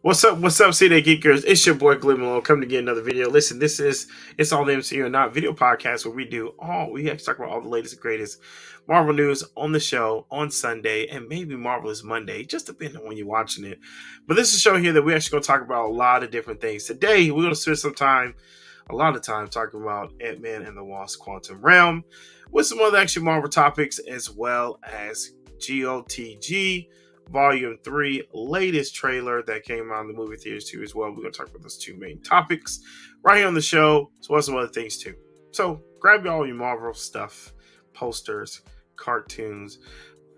What's up, CD Geekers? It's your boy Glim Malone coming to get another video. Listen, this is It's All the MCU and Not video podcast where we actually talk about all the latest and greatest Marvel news on the show on Sunday and maybe Marvelous Monday, just depending on when you're watching it. But this is a show here that we're actually going to talk about a lot of different things. Today, we're going to spend a lot of time talking about Antman and the Wasp Quantum Realm with some other actually Marvel topics as well as GOTG. Volume 3 latest trailer that came out in the movie theaters too as well. We're going to talk about those two main topics right here on the show, as well as some other things too. So grab all your Marvel stuff, posters, cartoons,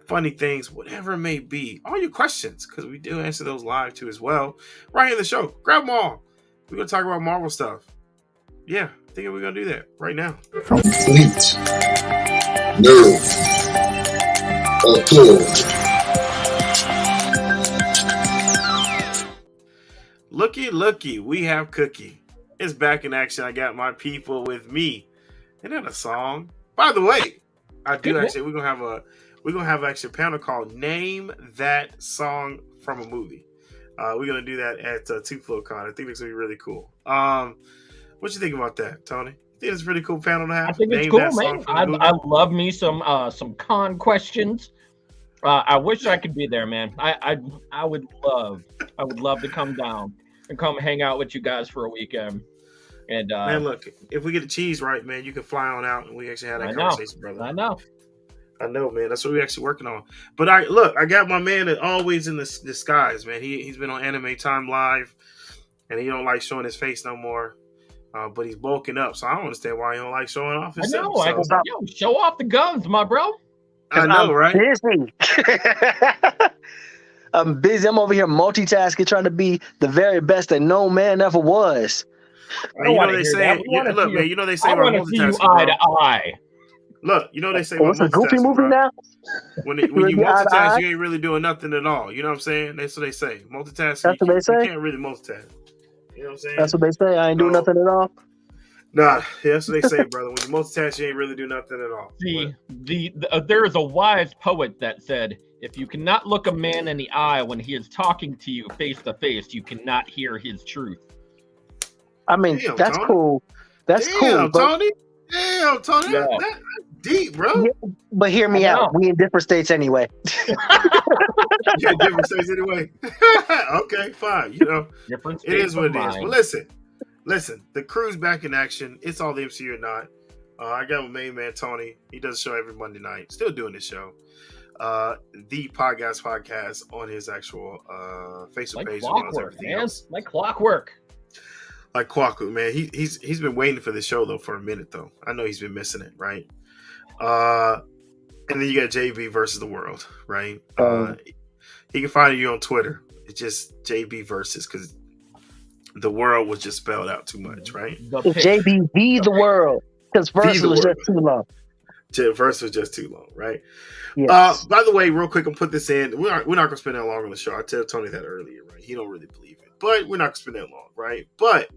funny things, whatever it may be. All your questions, because we do answer those live too as well. Right here in the show. Grab them all. We're going to talk about Marvel stuff. Yeah, I think we're going to do that right now. Complete. Nerve. Accord. Looky, we have Cookie. It's back in action. I got my people with me. Isn't that a song? By the way, I do actually. We're gonna have actually a panel called "Name That Song from a Movie." We're gonna do that at TwoFlowCon. I think it's gonna be really cool. What you think about that, Tony? You think it's a pretty cool panel to have? I think it's cool, man. I love me some con questions. I wish I could be there, man. I would love to come down and come hang out with you guys for a weekend. And man, look, if we get the cheese right, man, you can fly on out and we actually have that conversation, brother. I know, man. That's what we're actually working on. But I got my man that always in the disguise, man. He's been on Anime Time Live, and he don't like showing his face no more. But he's bulking up, so I don't understand why he don't like showing off his. I know. Show off the guns, my bro. I know, right? Busy. I'm busy. I'm over here multitasking, trying to be the very best that no man ever was. You know they say. Look, man. You know they say I about want to see you multitasking. eye to eye. Look, you know they say. What's a goofy movie bro. now? When you multitask, you ain't really doing nothing at all. You know what I'm saying? That's what they say. Multitask. That's what they say. You can't really multitask. You know what I'm saying? That's what they say. I ain't doing nothing at all. Nah, that's what they say, brother. When you multitask, you ain't really do nothing at all. See, there is a wise poet that said, if you cannot look a man in the eye when he is talking to you face to face, you cannot hear his truth. I mean, damn, that's Tony. Cool. That's cool. Tony. Damn, Tony. Yeah. That's deep, bro. Yeah, but hear me out. We in different states anyway. You're in different states anyway. Okay, fine. You know, it is what it is. But listen, the crew's back in action. It's All the MCU or Not. I got my main man, Tony. He does a show every Monday night. Still doing this show. The podcast on his actual Facebook page. Clockwork, man. Like clockwork. Like clockwork, man. He's been waiting for this show, though, for a minute, though. I know he's been missing it, right? And then you got JB versus the world, right? He can find you on Twitter. It's just JB versus, because the world was just spelled out too much, right? It's JB the world, because verse was just too long. Verse was just too long, right? Yes. By the way, real quick, I'm put this in. We're not going to spend that long on the show. I told Tony that earlier, right? He don't really believe it, but we're not going to spend that long, right? But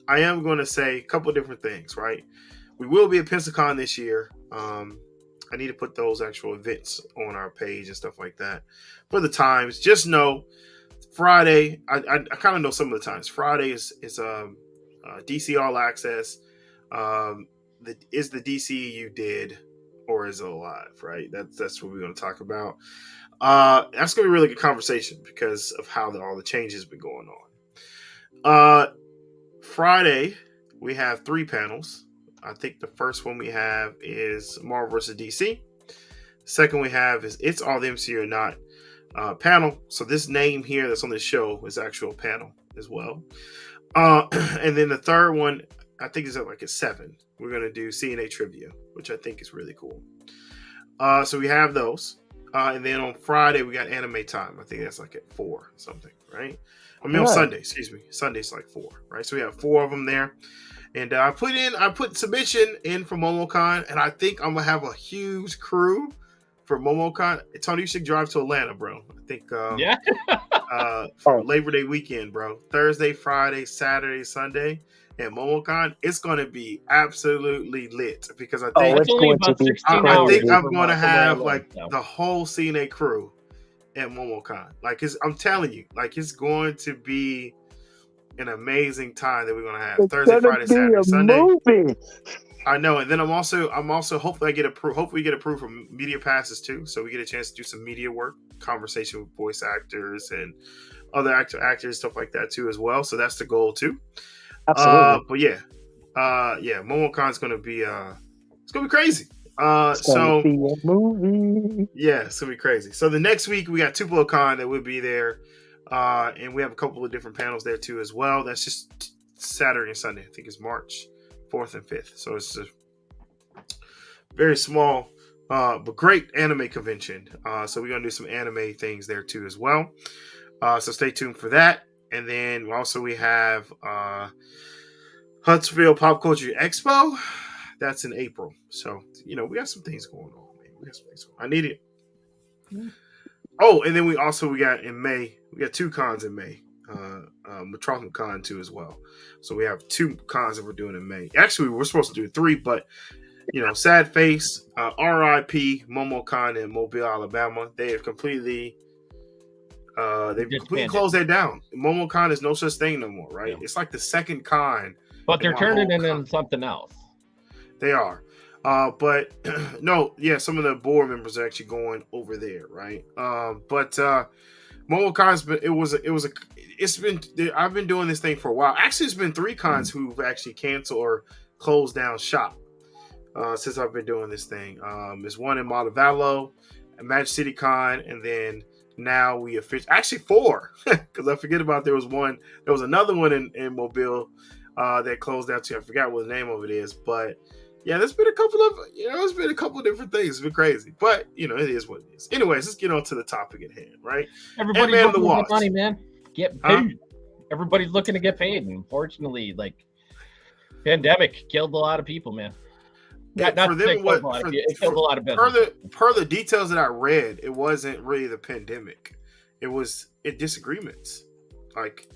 I am going to say a couple of different things, right? We will be at PensaCon this year. I need to put those actual events on our page and stuff like that for the times. Just know Friday, I kind of know some of the times. Friday is DC All Access. Is the DCEU dead or is it alive? Right. That's what we're going to talk about. That's going to be a really good conversation because of how all the changes have been going on. Friday, we have 3 panels. I think the first one we have is Marvel vs. DC. The second we have is It's All the MCU or Not panel. So this name here that's on the show is actual panel as well. And then the third one, I think is at like a 7. We're going to do CNA trivia, which I think is really cool. So we have those. And then on Friday we got anime time. I think that's like at 4 something, right? I mean All on right. Sunday, excuse me. Sunday's like 4, right? So we have 4 of them there. And I put submission in for MomoCon, and I think I'm gonna have a huge crew for MomoCon. Tony, you should drive to Atlanta, bro. I think Yeah. for Labor Day weekend, bro. Thursday, Friday, Saturday, Sunday, and MomoCon, it's gonna be absolutely lit because I think That's it's only going to about be 16 I hours. think I'm from gonna where I have live, like so. the whole CNA crew at MomoCon. Like I'm telling you, like it's going to be an amazing time that we're gonna have It's Thursday, gonna Friday, be Saturday, a Sunday. movie. I know, and then I'm also hopefully I get approved. Hopefully, we get approved for media passes too, so we get a chance to do some media work, conversation with voice actors and other actors, stuff like that too as well. So that's the goal too. Absolutely. But yeah, MomoCon's gonna be it's gonna be crazy. It's gonna be a movie. Yeah, it's gonna be crazy. So the next week we got TupeloCon that will be there, and we have a couple of different panels there too as well. That's just Saturday and Sunday. I think it's March 4th and 5th. So it's a very small, but great anime convention. So we're gonna do some anime things there too as well. So stay tuned for that. And then also we have Huntsville Pop Culture Expo. That's in April. So we got some things going on, man. We got some things going on. I need it. Oh, and then we got in May. We got 2 cons in May. Metropolitan Con too as well. So we have 2 cons that we're doing in May. Actually, we're supposed to do 3, but Sad Face, RIP, MomoCon in Mobile, Alabama. They have completely closed that down. MomoCon is no such thing no more, right? Yeah. It's like the second con. But they're turning it into something else. They are. But no, yeah, some of the board members are actually going over there, right? But MomoCon's I've been doing this thing for a while. Actually, it's been 3 cons who've actually canceled or closed down shop since I've been doing this thing. There's one in Montevallo, Magic City Con, and then now we actually 4 because I forget about there was another one in Mobile that closed down too. I forgot what the name of it is, but yeah, there's been a couple of different things. It's been crazy, but it is what it is. Anyways, let's get on to the topic at hand, right? Everybody's looking to get money, man. Get paid. Everybody's looking to get paid, and unfortunately, like pandemic killed a lot of people, man. It killed a lot of business. Per the details that I read, it wasn't really the pandemic. It was disagreements. Like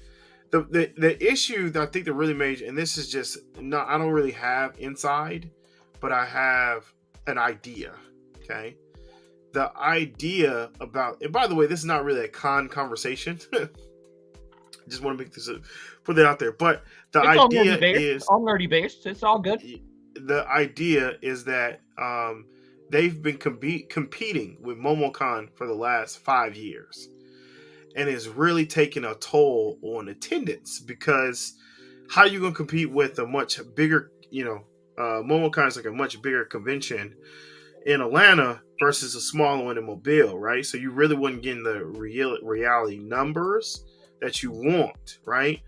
the issue that I think that really major, and this is just I don't really have inside, but I have an idea. Okay, the idea about, and by the way, this is not really a con conversation. Just want to put that out there. But the idea is all nerdy based. It's all good. The idea is that they've been competing with MomoCon for the last 5 years, and it's really taking a toll on attendance, because how are you going to compete with a much bigger, MomoCon is like a much bigger convention in Atlanta versus a smaller one in Mobile, right? So you really wouldn't get the reality numbers that you want, right?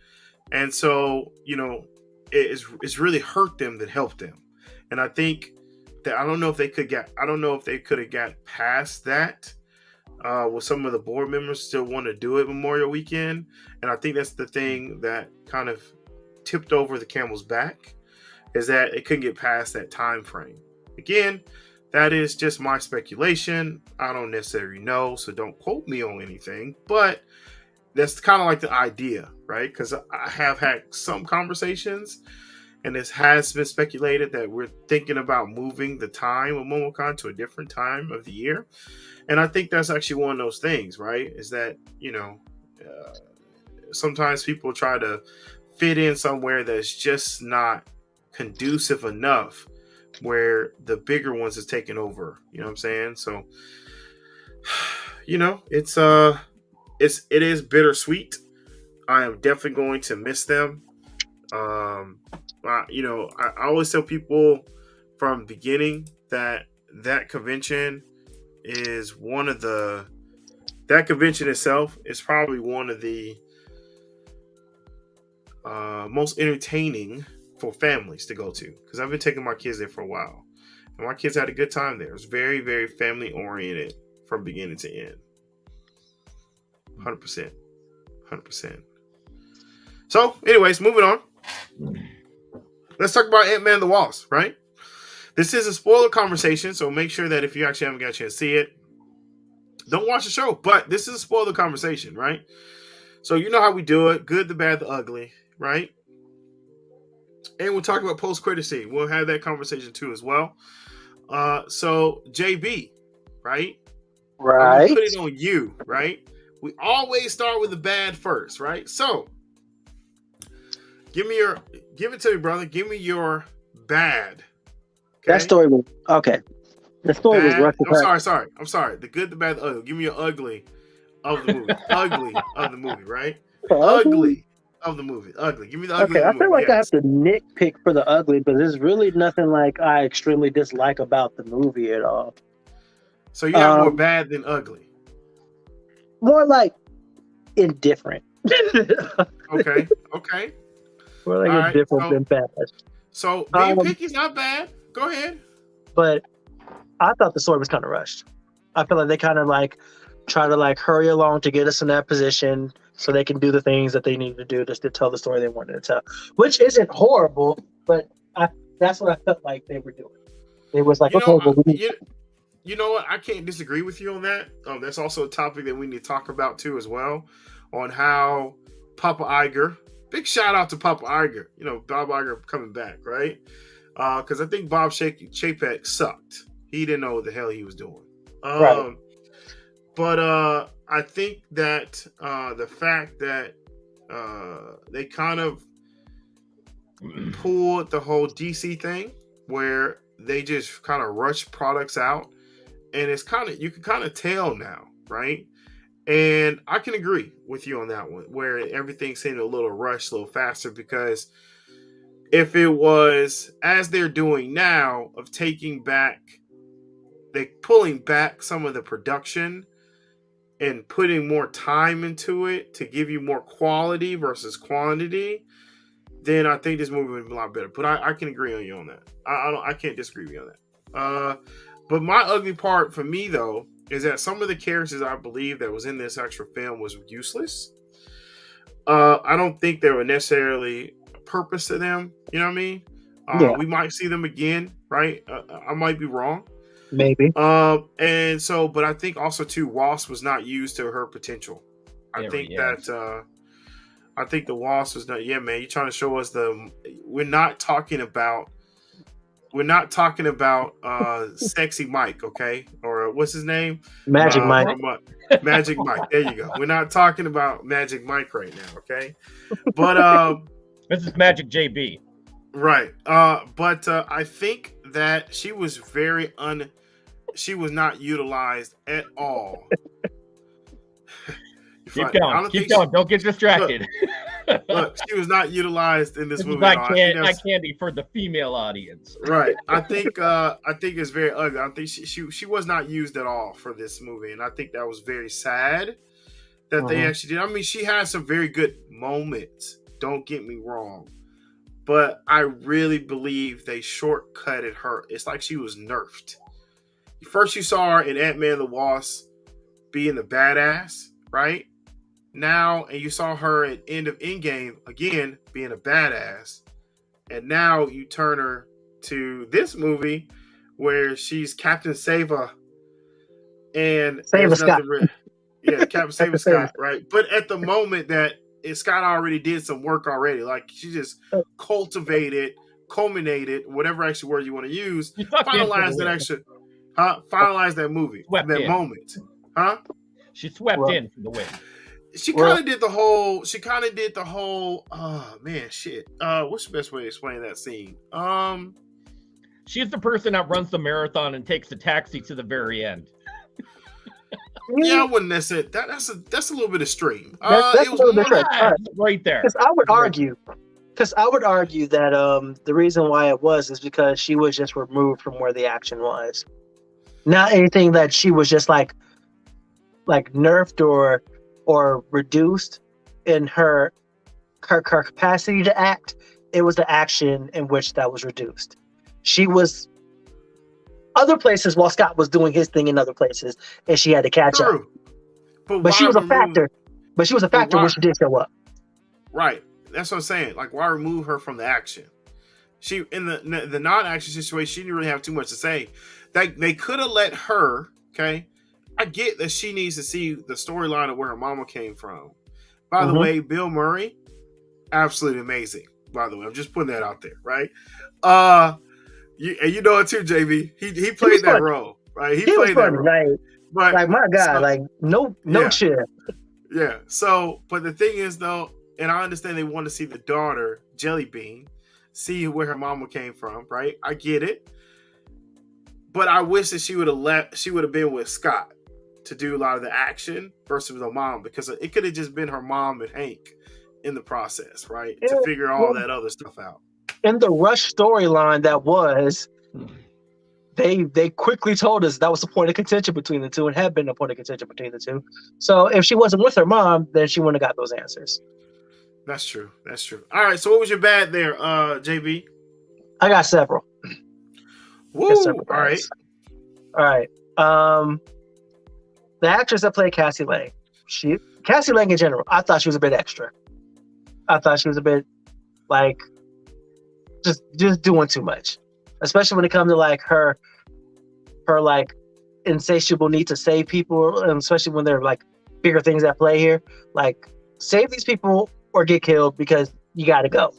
And so, it's really hurt them than helped them. And I think that I don't know if they could have got past that with some of the board members still want to do it Memorial Weekend. And I think that's the thing that kind of tipped over the camel's back, is that it couldn't get past that time frame. Again, that is just my speculation. I don't necessarily know, so don't quote me on anything, but that's kind of like the idea, right? Because I have had some conversations, and this has been speculated that we're thinking about moving the time of MomoCon to a different time of the year. And I think that's actually one of those things, right? Is that, sometimes people try to fit in somewhere that's just not conducive enough, where the bigger ones is taking over. You know what I'm saying? So, it is bittersweet. I am definitely going to miss them. I always tell people from the beginning that convention is that convention itself is probably one of the most entertaining for families to go to, because I've been taking my kids there for a while, and my kids had a good time there. It was very, very family oriented from beginning to end. 100%. 100%. So, anyways, moving on. Let's talk about Antman the Wasp, right? This is a spoiler conversation, so make sure that if you actually haven't got a chance to see it, don't watch the show. But this is a spoiler conversation, right? So you know how we do it. Good, the bad, the ugly, right? And we'll talk about post-credit scene. We'll have that conversation too as well. So JB, right? Right. I'm gonna put it on you, right? We always start with the bad first, right? So give it to me, brother. Give me your bad. Okay? That story was okay. The story was Bad. rough. I'm sorry. The good, the bad, the ugly. Give me your ugly of the movie. Ugly of the movie, right? Ugly of the movie. Ugly. Give me the ugly. Okay, of the I feel movie. like I have to nitpick for the ugly, but there's really nothing like I extremely dislike about the movie at all. So you have more bad than ugly. More like indifferent. Okay. More like indifferent than bad. So being picky is not bad. Go ahead. But I thought the story was kind of rushed. I feel like they kind of like try to like hurry along to get us in that position so they can do the things that they need to do just to tell the story they wanted to tell, which isn't horrible, but that's what I felt like they were doing. It was like, you know what? I can't disagree with you on that. That's also a topic that we need to talk about too as well, on how Papa Iger, big shout out to Papa Iger, Bob Iger coming back, right? Because I think Bob Chapek sucked. He didn't know what the hell he was doing. Right. But I think that the fact that they kind of pulled the whole DC thing where they just kind of rush products out, and it's you can kind of tell now, right? And I can agree with you on that one, where everything seemed a little rushed, a little faster, because if it was as they're doing now of pulling back some of the production and putting more time into it to give you more quality versus quantity, then I think this movie would be a lot better. But I can agree on you on that. I can't disagree with you on that. But my ugly part for me though is that some of the characters I believe that was in this extra film was useless. I don't think there were necessarily a purpose to them. You know what I mean? We might see them again, right? I might be wrong. Maybe. And so, but I think also too, Wasp was not used to her potential. I think the Wasp was not. Yeah, man, you're trying to show us we're not talking about Sexy Mike, okay? Or what's his name? Magic Mike. Magic Mike. There you go. We're not talking about Magic Mike right now, okay? But this is Magic JB. Right. But I think that she was she was not utilized at all. Keep going. Don't get distracted. Look, she was not utilized in this movie. I candy for the female audience. Right. I think it's very ugly. I think she was not used at all for this movie, and I think that was very sad that they actually did. I mean, she had some very good moments. Don't get me wrong, but I really believe they shortcutted her. It's like she was nerfed. First, you saw her in Antman the Wasp being the badass, right? Now, and you saw her at end of Endgame again being a badass, and now you turn her to this movie where she's Captain Sava, and Sava Scott. Captain Sava Scott, right? But at the moment that Scott already did some work already, like she just culminated, whatever actually word you want to use, finalized that movie, that moment, She swept in for the win. She kind of did the whole. Oh man, shit. What's the best way to explain that scene? She's the person that runs the marathon and takes the taxi to the very end. Yeah, I wouldn't necessarily. That's a little bit extreme. That's it was a little bit right there. Because I would argue that the reason why it was is because she was just removed from where the action was. Not anything that she was just like nerfed or reduced in her capacity to act. It was the action in which that was reduced. She was other places while Scott was doing his thing in other places, and she had to catch up. True. But But she why was a remove? factor. But she was a factor why? when she did show up. Right. That's what I'm saying. Like, why remove her from the action? She in the non-action situation, she didn't really have too much to say. They could have let her. Okay, I get that she needs to see the storyline of where her mama came from. By the way, Bill Murray, absolutely amazing. By the way, I'm just putting that out there, right? You know it too, JB. He played that role, right? He played that role. Like my God, no chill. Yeah. So, but the thing is, though, and I understand they want to see the daughter, Jelly Bean, see where her mama came from, right? I get it. But I wish that she would have been with Scott to do a lot of the action versus the mom, because it could have just been her mom and Hank in the process, right? To figure all that other stuff out. In the Rush storyline that was, they quickly told us that was the point of contention between the two, and had been a point of contention between the two. So if she wasn't with her mom, then she wouldn't have got those answers. That's true. All right, so what was your bad there, JB? I got several. Woo! All right. The actress that played Cassie Lang, Cassie Lang in general, I thought she was a bit extra. I thought she was a bit just doing too much, especially when it comes to her insatiable need to save people, and especially when there are bigger things at play here. Save these people or get killed, because you got to go.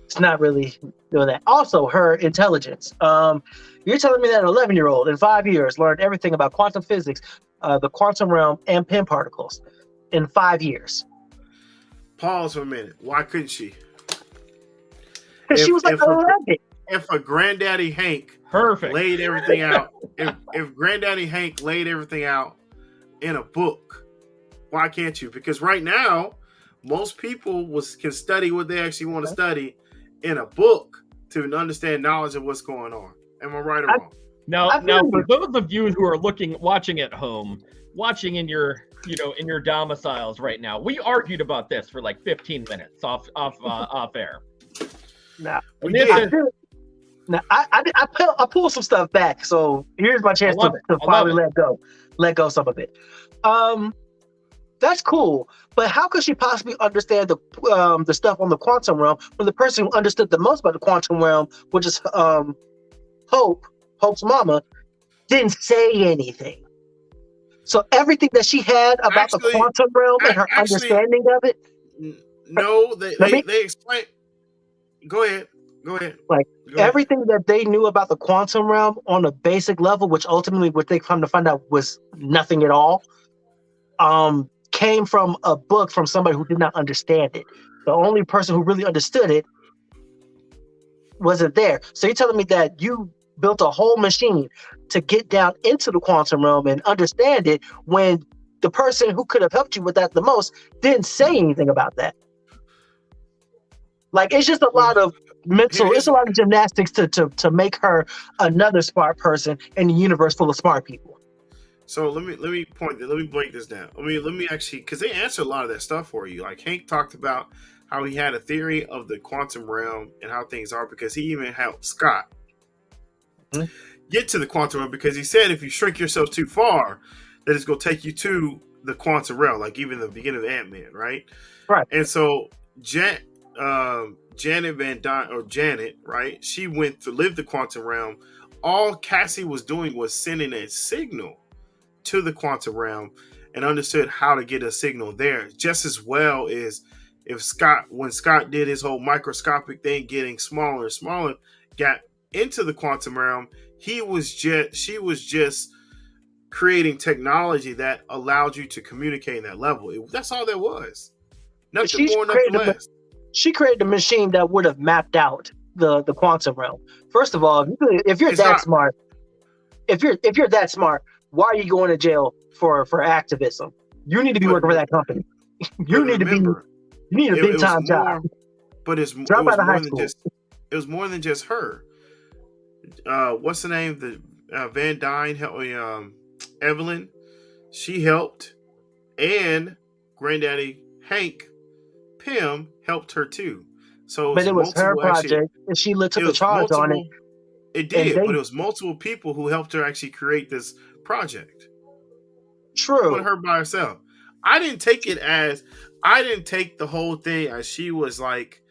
It's not really doing that. Also, her intelligence. You're telling me that an 11-year-old in 5 years learned everything about quantum physics, the quantum realm, and PIM particles in 5 years? Pause for a minute. Why couldn't she? Because she was 11. If a Granddaddy Hank laid everything out, if Granddaddy Hank laid everything out in a book, why can't you? Because right now, most people can study what they actually want to study in a book to understand knowledge of what's going on. Am I right or wrong? Now, for those of you who are watching at home, watching in your domiciles right now, we argued about this for 15 minutes off air. Now, I pulled some stuff back, so here's my chance to finally let go some of it. That's cool, but how could she possibly understand the stuff on the quantum realm when the person who understood the most about the quantum realm, which is Hope's mama, didn't say anything? So everything that she had about the quantum realm and her understanding of it. No, they explain. Go ahead. Everything that they knew about the quantum realm on a basic level, which ultimately what they come to find out was nothing at all, came from a book from somebody who did not understand it. The only person who really understood it wasn't there. So you're telling me that you built a whole machine to get down into the quantum realm and understand it, when the person who could have helped you with that the most didn't say anything about that? It's just a lot of mental, it's a lot of gymnastics to make her another smart person in a universe full of smart people. So let me break this down. Let me actually, because they answered a lot of that stuff for you. Hank talked about how he had a theory of the quantum realm and how things are, because he even helped Scott get to the quantum realm, because he said if you shrink yourself too far, that it's going to take you to the quantum realm, even the beginning of Antman, right? Right. And so Janet Van Dyne, or Janet, right? She went to live the quantum realm. All Cassie was doing was sending a signal to the quantum realm, and understood how to get a signal there, just as well as when Scott did his whole microscopic thing, getting smaller and smaller, got into the quantum realm. She was just creating technology that allowed you to communicate in that level. That's all there was. Nothing more, nothing less. She created a machine that would have mapped out the quantum realm. First of all, if you're that smart, why are you going to jail for activism? You need to be working for that company. You need a big time job. But it was more than just her. What's the name? The Van Dyne, Evelyn. She helped, and Granddaddy Hank Pym helped her too. So, but it was her project, and she took the charge on it. It And did, they but it was multiple people who helped her actually create this project. It true. wasn't her by herself. I didn't take the whole thing as she was like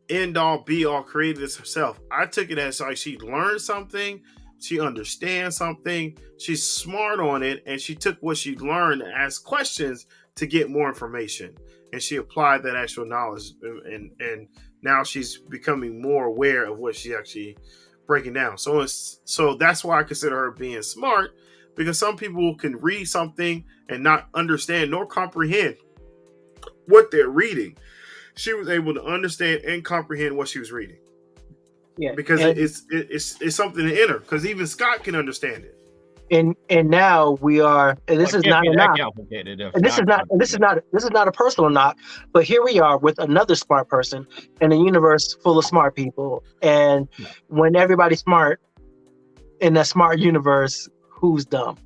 end all be all created this herself. I took it as like she learned something, she understands something, she's smart on it, and she took what she learned and asked questions to get more information. And she applied that actual knowledge, and now she's becoming more aware of what she actually breaking down. So that's why I consider her being smart, because some people can read something and not understand nor comprehend what they're reading. She was able to understand and comprehend what she was reading, Yeah. because And it's something in her. Because even Scott can understand it. and now we are, and this Well, is it can't not be a that knock. complicated. If And this is not, and this is not, this is not a personal knock, but here we are with another smart person in a universe full of smart people. And when everybody's smart in that smart universe, who's dumb?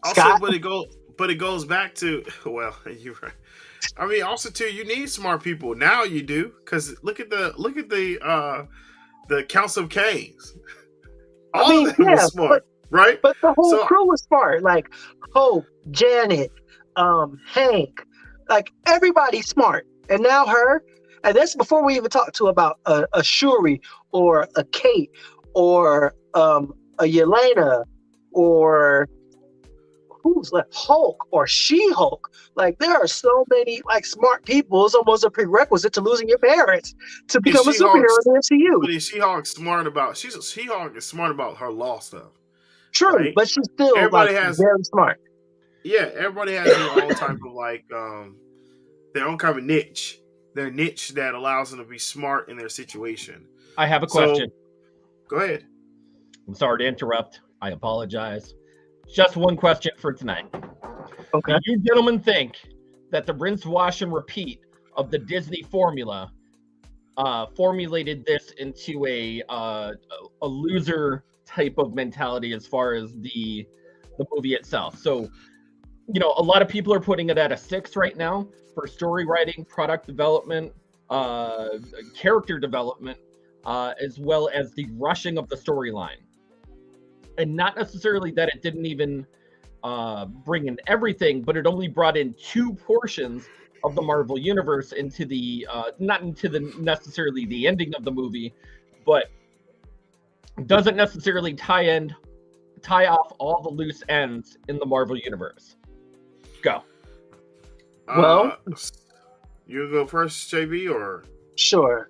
Also, Scott? but it goes back to, well, you're right. I mean, also too, you need smart people now. You do, because look at the Council of Kings. All of them were smart, right? But the whole So crew was smart. Like Hope, Janet, Hank, like everybody's smart. And now her, and that's before we even talk to about a Shuri or a Kate or a Yelena or who's like Hulk or She-Hulk. Like there are so many like smart people. It's almost a prerequisite to losing your parents to become a superhero in the MCU. But She-Hulk is smart about her law stuff. True, right? but she's still Everybody like has very smart. Yeah, everybody has their own type of like their own kind of niche. Their niche that allows them to be smart in their situation. I have a question. Go ahead. I'm sorry to interrupt. I apologize. Just one question for tonight. Okay. Do you gentlemen think that the rinse, wash, and repeat of the Disney formula formulated this into a loser type of mentality as far as the movie itself? So, you know, a lot of people are putting it at a 6 right now for story writing, product development, character development, as well as the rushing of the storyline. And not necessarily that it didn't even bring in everything, but it only brought in 2 portions of the Marvel universe into the not into the necessarily the ending of the movie, but doesn't necessarily tie off all the loose ends in the Marvel universe. Go. Well, you go first, JB, or sure.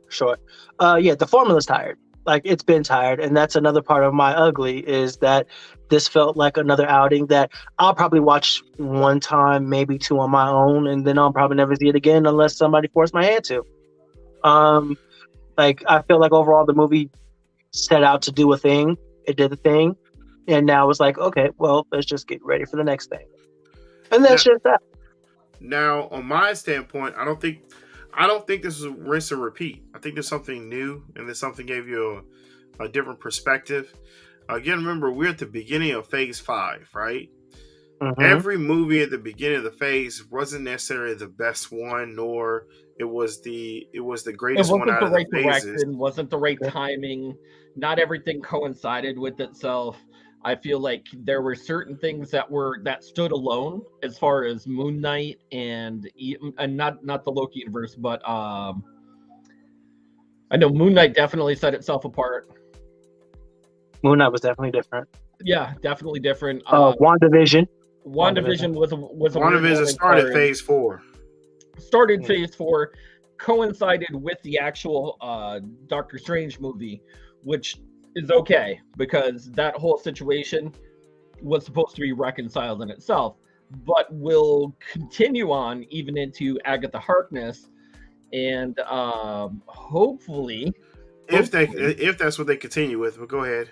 Yeah, the formula's tired. Like it's been tired, and that's another part of my ugly is that this felt like another outing that I'll probably watch one time, maybe 2 on my own, and then I'll probably never see it again unless somebody forced my hand to. Like I feel like overall the movie set out to do a thing. It did the thing, and now it's like, okay, well, let's just get ready for the next thing, and that's just that. Now, on my standpoint, I don't think this is a rinse and repeat. I think there's something new, and there's something gave you a different perspective. Again, remember, we're at the beginning of Phase 5, right? Mm-hmm. Every movie at the beginning of the phase wasn't necessarily the best one, nor it was the greatest one out of the phases. Wasn't the right timing. Not everything coincided with itself. I feel like there were certain things that stood alone, as far as Moon Knight and not the Loki universe, but I know Moon Knight definitely set itself apart. Moon Knight was definitely different. Yeah, definitely different. WandaVision. WandaVision was a WandaVision started Phase 4. Started Phase 4, coincided with the actual Doctor Strange movie, which is okay because that whole situation was supposed to be reconciled in itself, but will continue on even into Agatha Harkness, and hopefully, if that's what they continue with. But go ahead.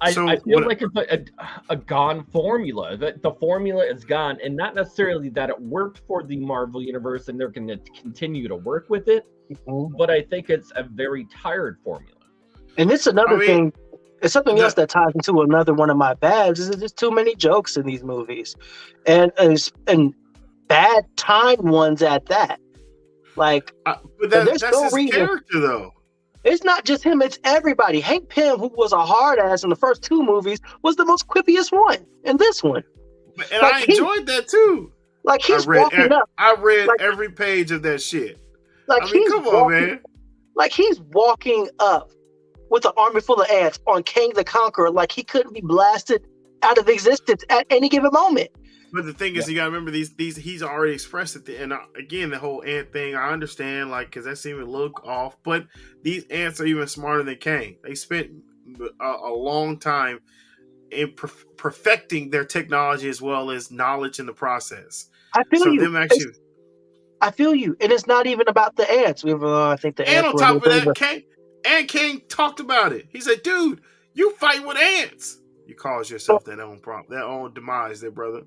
I feel like it's a gone formula. That the formula is gone, and not necessarily that it worked for the Marvel universe and they're going to continue to work with it. Mm-hmm. But I think it's a very tired formula. And it's another thing. It's something else that ties into another one of my bads. Is there's too many jokes in these movies, and bad time ones at that. Like, but that's his character, though. It's not just him, it's everybody. Hank Pym, who was a hard ass in the first 2 movies, was the most quippiest one in this one. And I enjoyed that too. Like he's walking up. I read every page of that shit. Like I mean, come on, man. Like he's walking up with an army full of ants on Kang the Conqueror, like he couldn't be blasted out of existence at any given moment. But the thing is, you gotta remember these. He's already expressed it, and again, the whole ant thing. I understand, like, because that seemed to look off. But these ants are even smarter than Kang. They spent a long time in perfecting their technology as well as knowledge in the process. I feel you. I feel you, and it's not even about the ants. I think the ants. And on top of that, Kang talked about it. He said, "Dude, you fight with ants. You cause yourself that own demise, there, brother."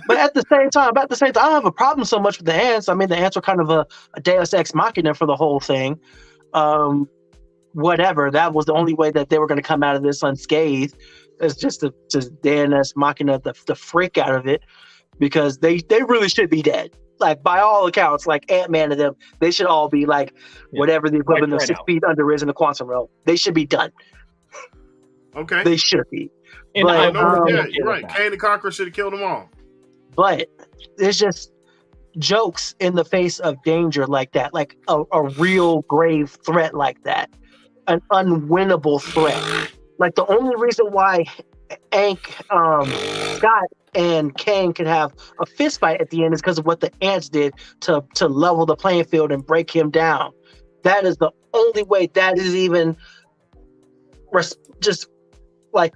But at the same time, I don't have a problem so much with the ants. I mean, the ants were kind of a Deus Ex Machina for the whole thing. Whatever. That was the only way that they were going to come out of this unscathed. It's just to Deus Machina the freak out of it, because they really should be dead. Like, by all accounts, like Antman and them, they should all be like whatever the equivalent of 6 feet under is in the quantum realm. They should be done. Okay. They should be. But, you're right. Kang the Conqueror should have killed them all. But there's just jokes in the face of danger like that, like a real grave threat like that, an unwinnable threat. Like, the only reason why Scott and Kang could have a fist fight at the end is because of what the ants did to level the playing field and break him down. That is the only way that is even just like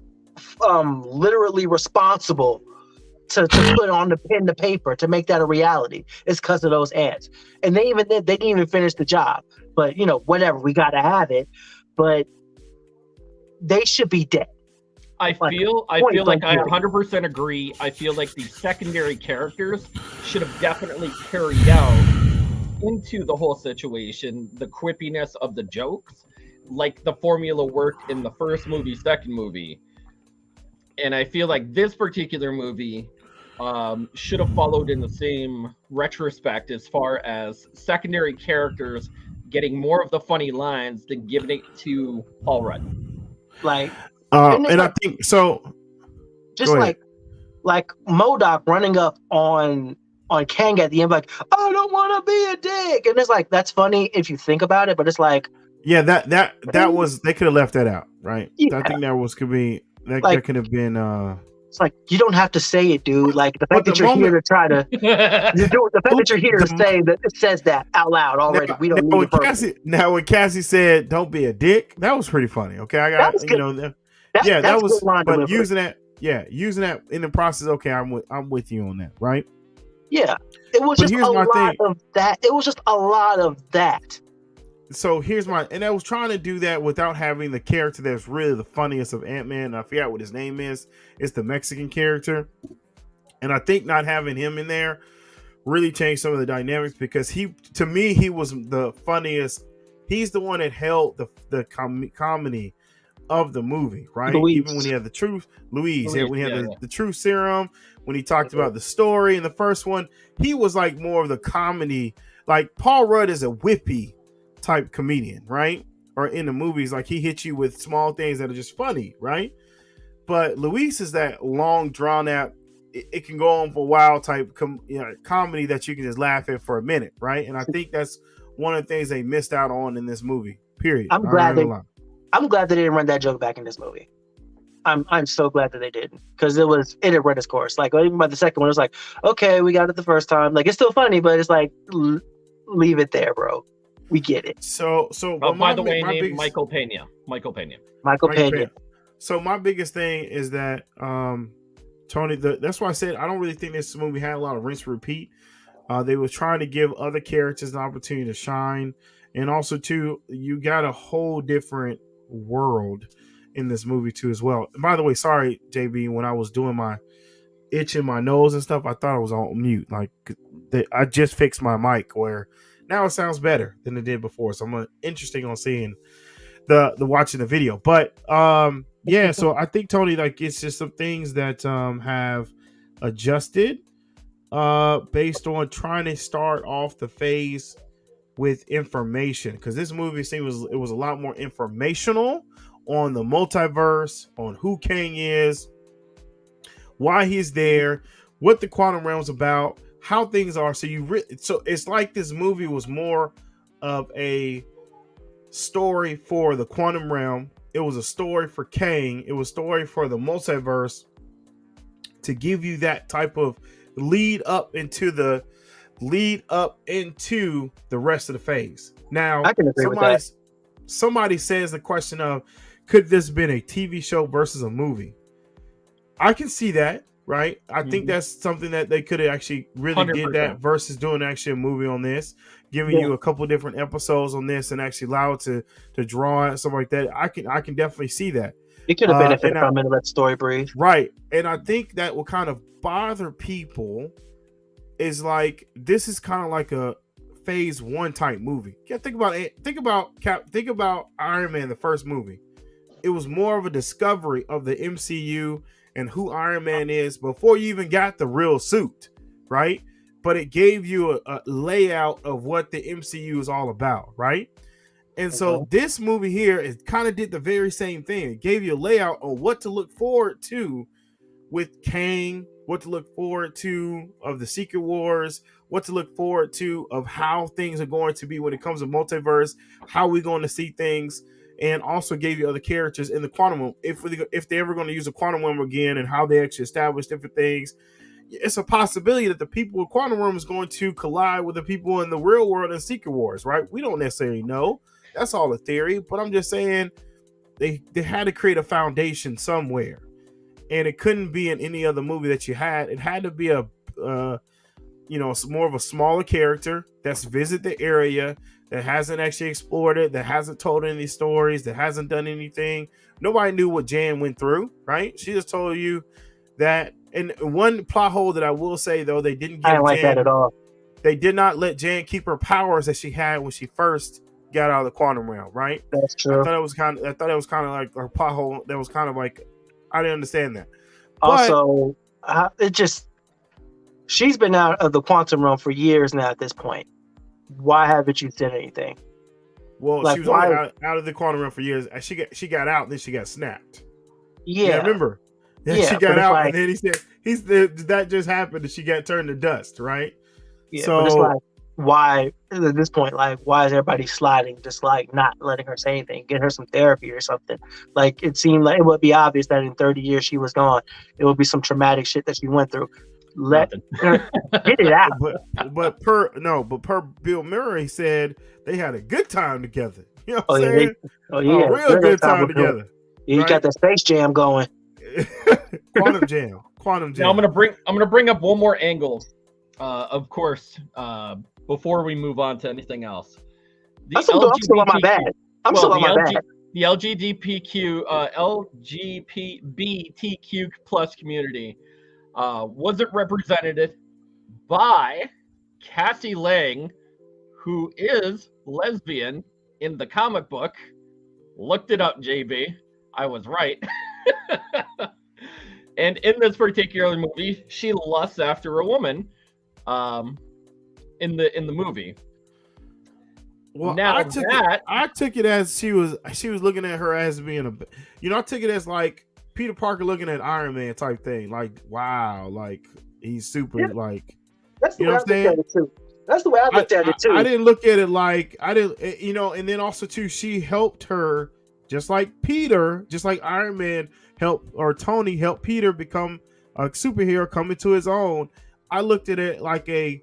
literally responsible to put on the pen to paper to make that a reality. It's because of those ants. And they didn't even finish the job. But whatever, we gotta have it. But they should be dead. I feel like I 100% agree. I feel like the secondary characters should have definitely carried out into the whole situation the quippiness of the jokes, like the formula worked in the first movie, second movie. And I feel like this particular movie should have followed in the same retrospect as far as secondary characters getting more of the funny lines than giving it to Paul Rudd. Like, and I think so. Just like MODOK running up on Kang at the end, like, I don't want to be a dick, and it's like, that's funny if you think about it, but it's like, yeah, that was, they could have left that out, right? Yeah. I think that could have been. It's like, you don't have to say it, dude. Like, the fact that you're here to try to, the fact that you're here to say that, it says that out loud already. We don't need it. Now, when Cassie said, "Don't be a dick," that was pretty funny. Okay, I got that was. But using that in the process. Okay, I'm with you on that, right? Yeah, it was just a lot of that. It was just a lot of that. So and I was trying to do that without having the character that's really the funniest of Ant-Man. I forgot what his name is. It's the Mexican character. And I think not having him in there really changed some of the dynamics, because to me, he was the funniest. He's the one that held the comedy of the movie, right? Luis. Even when he had the truth, Luis, when he had the truth serum, when he talked about the story in the first one, he was like more of the comedy. Like, Paul Rudd is a whippy type comedian, right? Or in the movies, like, he hits you with small things that are just funny, right? But Luis is that long drawn out, it can go on for a while type comedy that you can just laugh at for a minute, right? And I think that's one of the things they missed out on in this movie. Period. I'm glad they didn't run that joke back in this movie. I'm so glad that they didn't, because it had run its course. Like, even by the second one, it was like, okay, we got it the first time. Like, it's still funny, but it's like, leave it there, bro. We get it. So. By the way, named Michael Pena. Michael Pena. So my biggest thing is that, Tony, that's why I said I don't really think this movie had a lot of rinse repeat. They were trying to give other characters an opportunity to shine, and also too, you got a whole different world in this movie too as well. And by the way, sorry, JB, when I was doing my itching my nose and stuff, I thought I was on mute. Like, I just fixed my mic where now it sounds better than it did before. So I'm interested on seeing the watching the video. But yeah, so I think, Tony, like, it's just some things that have adjusted based on trying to start off the phase with information, because this movie seems it was a lot more informational on the multiverse, on who Kang is, why he's there, what the quantum realm's about, how things are. So so it's like this movie was more of a story for the quantum realm. It was a story for Kang. It was a story for the multiverse, to give you that type of lead up into the rest of the phase. Now, I can agree with that. Somebody says the question of, could this have been a TV show versus a movie? I can see that, right? I think that's something that they could have actually really 100%. did that versus doing actually a movie on this, giving you a couple different episodes on this and actually allow it to draw it, something like that. I can definitely see that. It could have benefited from it to let the story breathe. Right. And I think that will kind of bother people is like, this is kind of like a phase 1 type movie. Yeah, think about it. Think about Iron Man, the first movie. It was more of a discovery of the MCU and who Iron Man is before you even got the real suit, right? But it gave you a layout of what the MCU is all about, right? And so this movie here, it kind of did the very same thing. It gave you a layout on what to look forward to with Kang, what to look forward to of the Secret Wars, what to look forward to of how things are going to be when it comes to multiverse, how we're going to see things, and also gave you other characters in the quantum realm. If they're ever going to use a quantum realm again and how they actually establish different things, it's a possibility that the people in quantum realm is going to collide with the people in the real world in Secret Wars, right? We don't necessarily know. That's all a theory, but I'm just saying they had to create a foundation somewhere, and it couldn't be in any other movie that you had. It had to be more of a smaller character that's visit the area, that hasn't actually explored it, that hasn't told any stories, that hasn't done anything. Nobody knew what Jan went through, right? She just told you that. And one plot hole that I will say, though, they didn't give I didn't like that at all. They did not let Jan keep her powers that she had when she first got out of the quantum realm, right? That's true. I thought it was kind of like a plot hole that was kind of like, I didn't understand that. Also, she's been out of the quantum realm for years now at this point. Why haven't you said anything? Well, she was only out of the quantum realm for years. She got out, then she got snapped. Yeah, remember? Yeah, she got out, and then he said, that just happened, and she got turned to dust, right? Yeah, so, but it's like, why, at this point, like, why is everybody sliding, just like not letting her say anything, get her some therapy or something? Like, it seemed like it would be obvious that in 30 years she was gone. It would be some traumatic shit that she went through. Let her get it out. But per Bill Murray said they had a good time together. You know what I'm saying? A real good time together. You got the Space Jam going. Quantum Jam. Now I'm gonna bring up one more angle, of course, before we move on to anything else. I'm still on my bad. The LGBTQ plus community wasn't represented by Cassie Lang, who is lesbian in the comic book. Looked it up, JB. I was right. And in this particular movie, she lusts after a woman in the movie. Well, now I took it as she was looking at her as being I took it as like Peter Parker looking at Iron Man type thing. Like, wow, like he's super, like, that's the way I looked at it too. That's the way I looked at it too. I didn't look at it like and then also too, she helped her just like Peter, just like Iron Man Tony helped Peter become a superhero, come into his own. I looked at it like a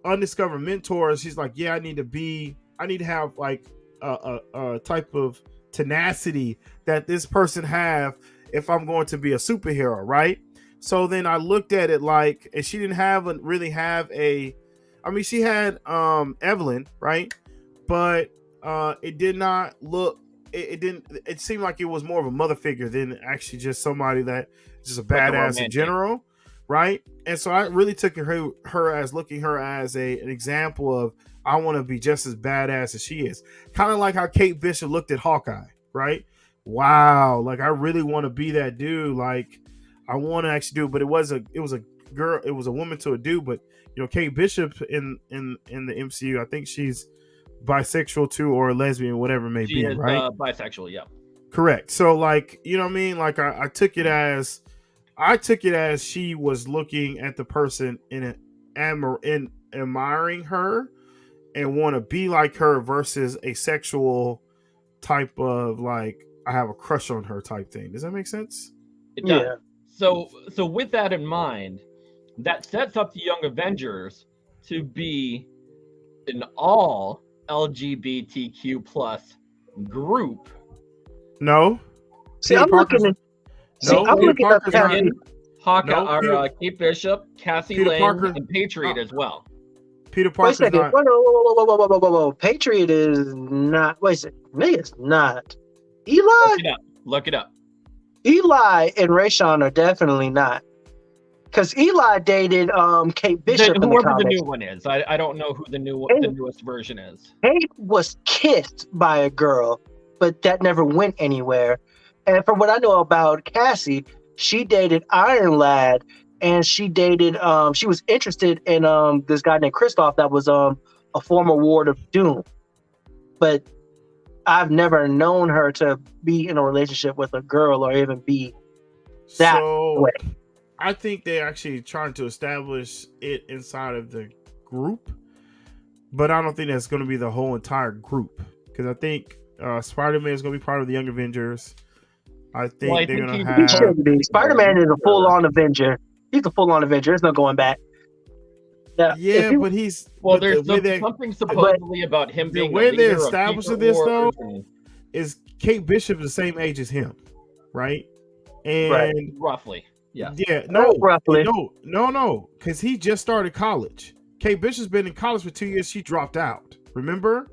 undiscovered mentor. She's like, yeah, I need to have like a type of tenacity that this person have if I'm going to be a superhero, right? So then I looked at it like, and she didn't really have she had Evelyn, right? But it did not look, it seemed like it was more of a mother figure than actually just somebody that just a badass in general, right? And so I really took her as an example of, I want to be just as badass as she is. Kind of like how Kate Bishop looked at Hawkeye, right? Wow, like I really want to be that dude. Like I want to actually do it, but it was a woman to a dude. But Kate Bishop in the MCU, I think she's bisexual too, or a lesbian, whatever it may She be, is right? bisexual. Yeah. Correct. So like, you know what I mean? Like I took it as she was looking at the person in admiring her and want to be like her versus a sexual type of like I have a crush on her type thing. Does that make sense? It does. Yeah. So with that in mind, that sets up the Young Avengers to be an all LGBTQ plus group. No. See, Peter I'm Parker's looking. not- no, I'm Peter looking up Parker's not- Cassie. Hawkeye, No, Peter- Kate Bishop, Cassie Peter Lang, Parker- and Patriot as well. Peter Wait a Parker's second. not. Whoa. Patriot is not. Wait a second. Me, it's not. Eli, Look it up. Eli, and Rayshawn are definitely not. Because Eli dated Kate Bishop in the Whoever the comics. new one is, I don't know who the newest version is. Kate was kissed by a girl, but that never went anywhere. And from what I know about Cassie, she dated Iron Lad, and she dated she was interested in this guy named Kristoff that was a former ward of Doom. But I've never known her to be in a relationship with a girl or even be that way. I think they're actually trying to establish it inside of the group, but I don't think that's going to be the whole entire group, because I think Spider-Man is going to be part of the Young Avengers. I think they're going to have. He should be. Spider-Man is a full-on Avenger. He's a full-on Avenger. There's no going back. Now, but he's there's something supposedly about him being the way a leader they're of establishing Secret this Wars though is Kate Bishop the same age as him, right? And Right. roughly. Yeah. Roughly. No, because he just started college. Kate Bishop's been in college for 2 years. She dropped out. Remember?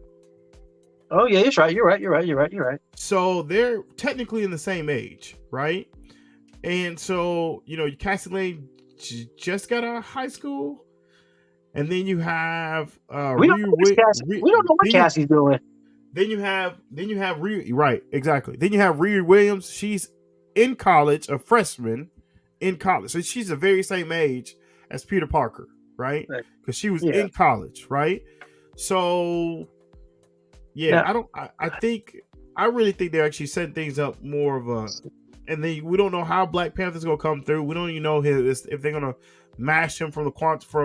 Oh yeah, he's right. You're right. So they're technically in the same age, right? And so Cassie Lane just got out of high school, and then you have We don't know what Cassie's doing. Then you have Riri, right? Exactly. Then you have Riri Williams. She's in college, a freshman in college, so she's the very same age as Peter Parker, right? Because she was in college, right? So I really think they're actually setting things up more of a, and then we don't know how Black Panther's gonna come through. We don't even know if they're gonna mash him from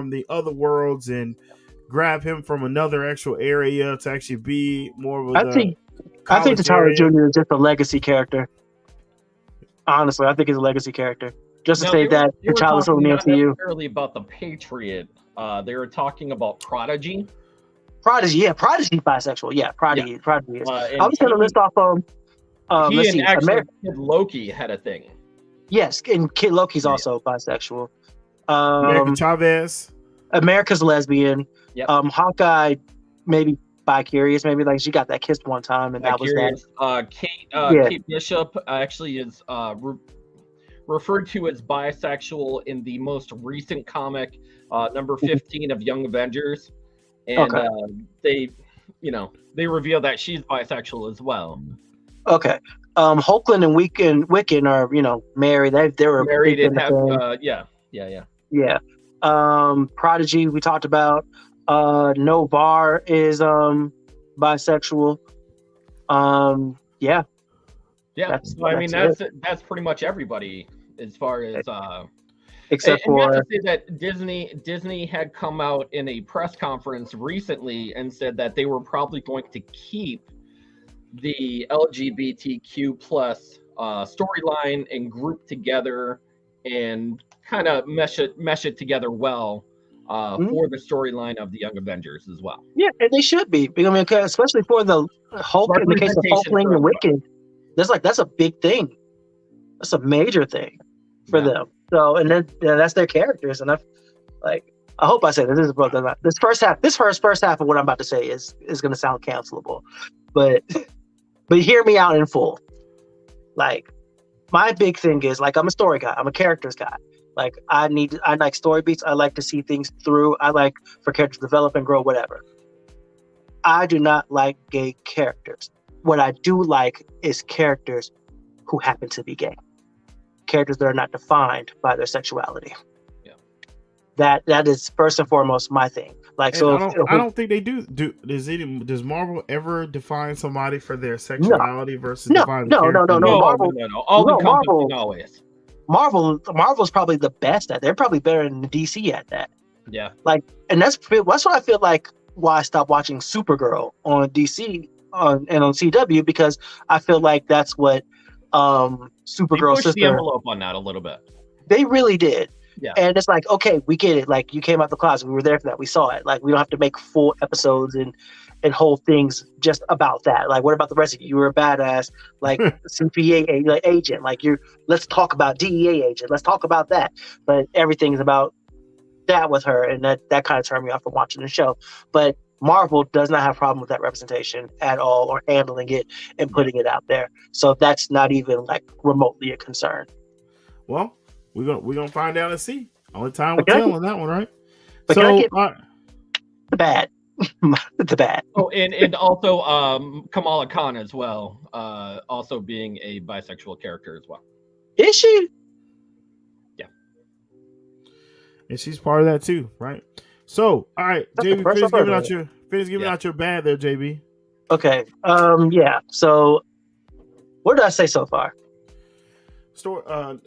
the other worlds and grab him from another actual area to actually be more of a. I think T'Challa Jr. is just a legacy character. Honestly, I think he's a legacy character. Just to say that T'Challa's from the MCU. Not necessarily about the Patriot. They were talking about Prodigy. Prodigy's bisexual. Yeah, Prodigy is. I was going to list off Kid Loki had a thing. Yes, and Kid Loki's also bisexual. America Chavez. America's lesbian. Yep. Hawkeye, maybe bi-curious. Maybe like she got that kissed one time, and that was that. Kate Bishop actually is referred to as bisexual in the most recent comic, number 15 of Young Avengers, and they reveal that she's bisexual as well. Okay. Hoagland and Wiccan are married. They were married and have yeah. Prodigy we talked about. Novar is bisexual. That's pretty much everybody as far as except for not to say that Disney had come out in a press conference recently and said that they were probably going to keep the LGBTQ plus storyline and group together and kind of mesh it together well for the storyline of the Young Avengers as well. Yeah, and they should be. I mean, especially for the Hulk, in the case of Hulkling and Wiccan, that's a big thing. That's a major thing for them. So, and then that's their characters, and I hope I say this is broken. This first half of what I'm about to say is going to sound cancelable, but hear me out in full. Like, my big thing is, like, I'm a story guy. I'm a characters guy. Like, I like story beats. I like to see things through. I like for characters to develop and grow, whatever. I do not like gay characters. What I do like is characters who happen to be gay. Characters that are not defined by their sexuality. Yeah. That is first and foremost my thing. Like, And so I don't think they do. Does Marvel ever define somebody for their sexuality versus no, define the no, character? no, no, Marvel, All no, encompassing always. Marvel's probably the best at. They're probably better than DC at that. Yeah. Like, and that's what I feel like. Why I stopped watching Supergirl on DC and on CW, because I feel like that's what They Supergirl's pushed the sister. envelope on that a little bit. They really did. Yeah. And it's like, okay, we get it. Like, you came out the closet. We were there for that. We saw it. Like, we don't have to make full episodes and whole things just about that. Like, what about the rest of you? You were a badass, like CPA agent. Like, let's talk about DEA agent. Let's talk about that. But everything's about that with her, and that kind of turned me off from watching the show. But Marvel does not have a problem with that representation at all, or handling it and putting it out there. So that's not even like remotely a concern. Well, we're gonna find out and see. Only time will tell on that one, right? But So can I get the bad? The bad. Oh, and also Kamala Khan as well, also being a bisexual character as well. Is she? Yeah. And she's part of that too, right? So, all right, That's the JB, first finish I've giving heard out of your bad there, JB. Okay. Yeah. So, what did I say so far? Story. I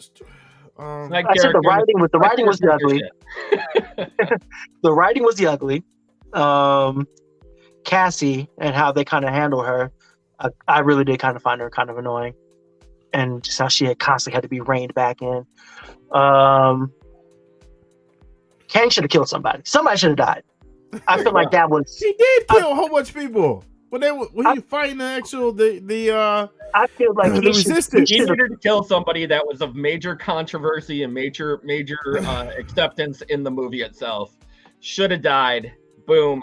said the writing was the ugly. The writing was the ugly. Cassie and how they kind of handle her, I really did kind of find her kind of annoying, and just how she had constantly had to be reined back in. Kang should have killed somebody. Somebody should have died. I feel like that was. He did kill a whole bunch of people when he fighting the actual I feel like the resistance. He needed to kill somebody that was of major controversy and major acceptance in the movie itself. Should have died. Boom.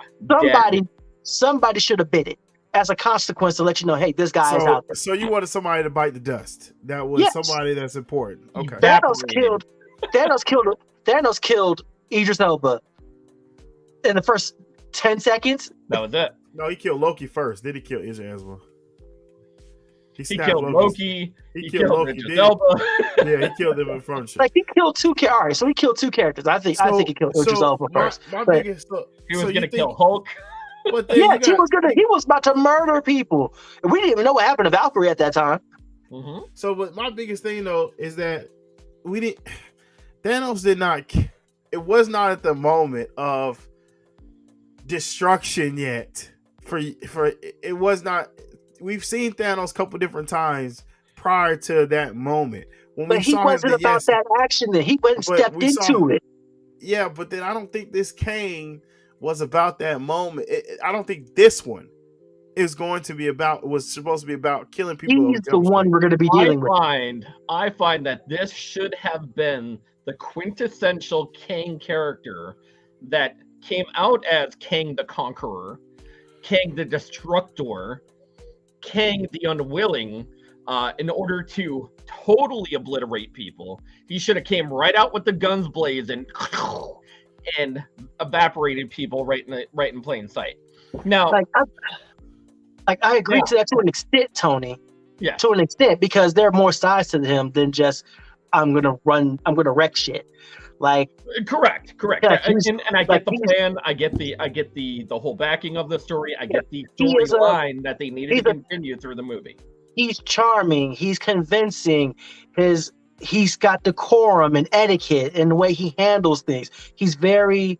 Somebody should have bit it as a consequence to let you know, hey, this guy is out there. So you wanted somebody to bite the dust. That was somebody that's important. Okay. Thanos killed Idris Elba in the first 10 seconds. That was it. No, he killed Loki first. Then he killed Idris Elba. He killed Loki. He killed Loki. Idris Elba. Yeah, he killed him in front of Like, he killed two characters. All right, so he killed two characters. I think he killed Idris Elba first. He was going to kill Hulk. But he was about to murder people. And we didn't even know what happened to Valkyrie at that time. Mm-hmm. So, but my biggest thing though is that Thanos did not. It was not at the moment of destruction yet. For it was not. We've seen Thanos a couple different times prior to that moment. But he wasn't about that action. Then he went and stepped into it. Yeah, but then I don't think this Kang was about that moment. I don't think this one is going to be about. Was supposed to be about killing people. He's the one we're going to be dealing with. I find that this should have been the quintessential Kang character that came out as Kang the Conqueror, Kang the Destructor, Kang the Unwilling, in order to totally obliterate people. He should have came right out with the guns blazing and evaporated people right in plain sight. Now, I agree to that to an extent, Tony. Yeah, to an extent, because there are more sides to him than just I'm gonna wreck shit. Like, correct. Yeah, and I get the plan. I get the whole backing of the story. I get the storyline that they needed to continue through the movie. He's charming. He's convincing. He's got decorum and etiquette and the way he handles things. He's very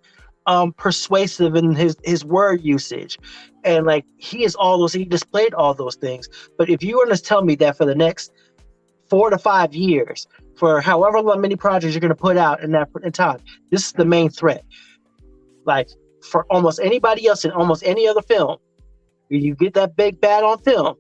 persuasive in his word usage, and like he displayed all those things. But if you were to tell me that for the next 4 to 5 years, for however many projects you're going to put out in that time, this is the main threat. Like, for almost anybody else in almost any other film, you get that big bad on film,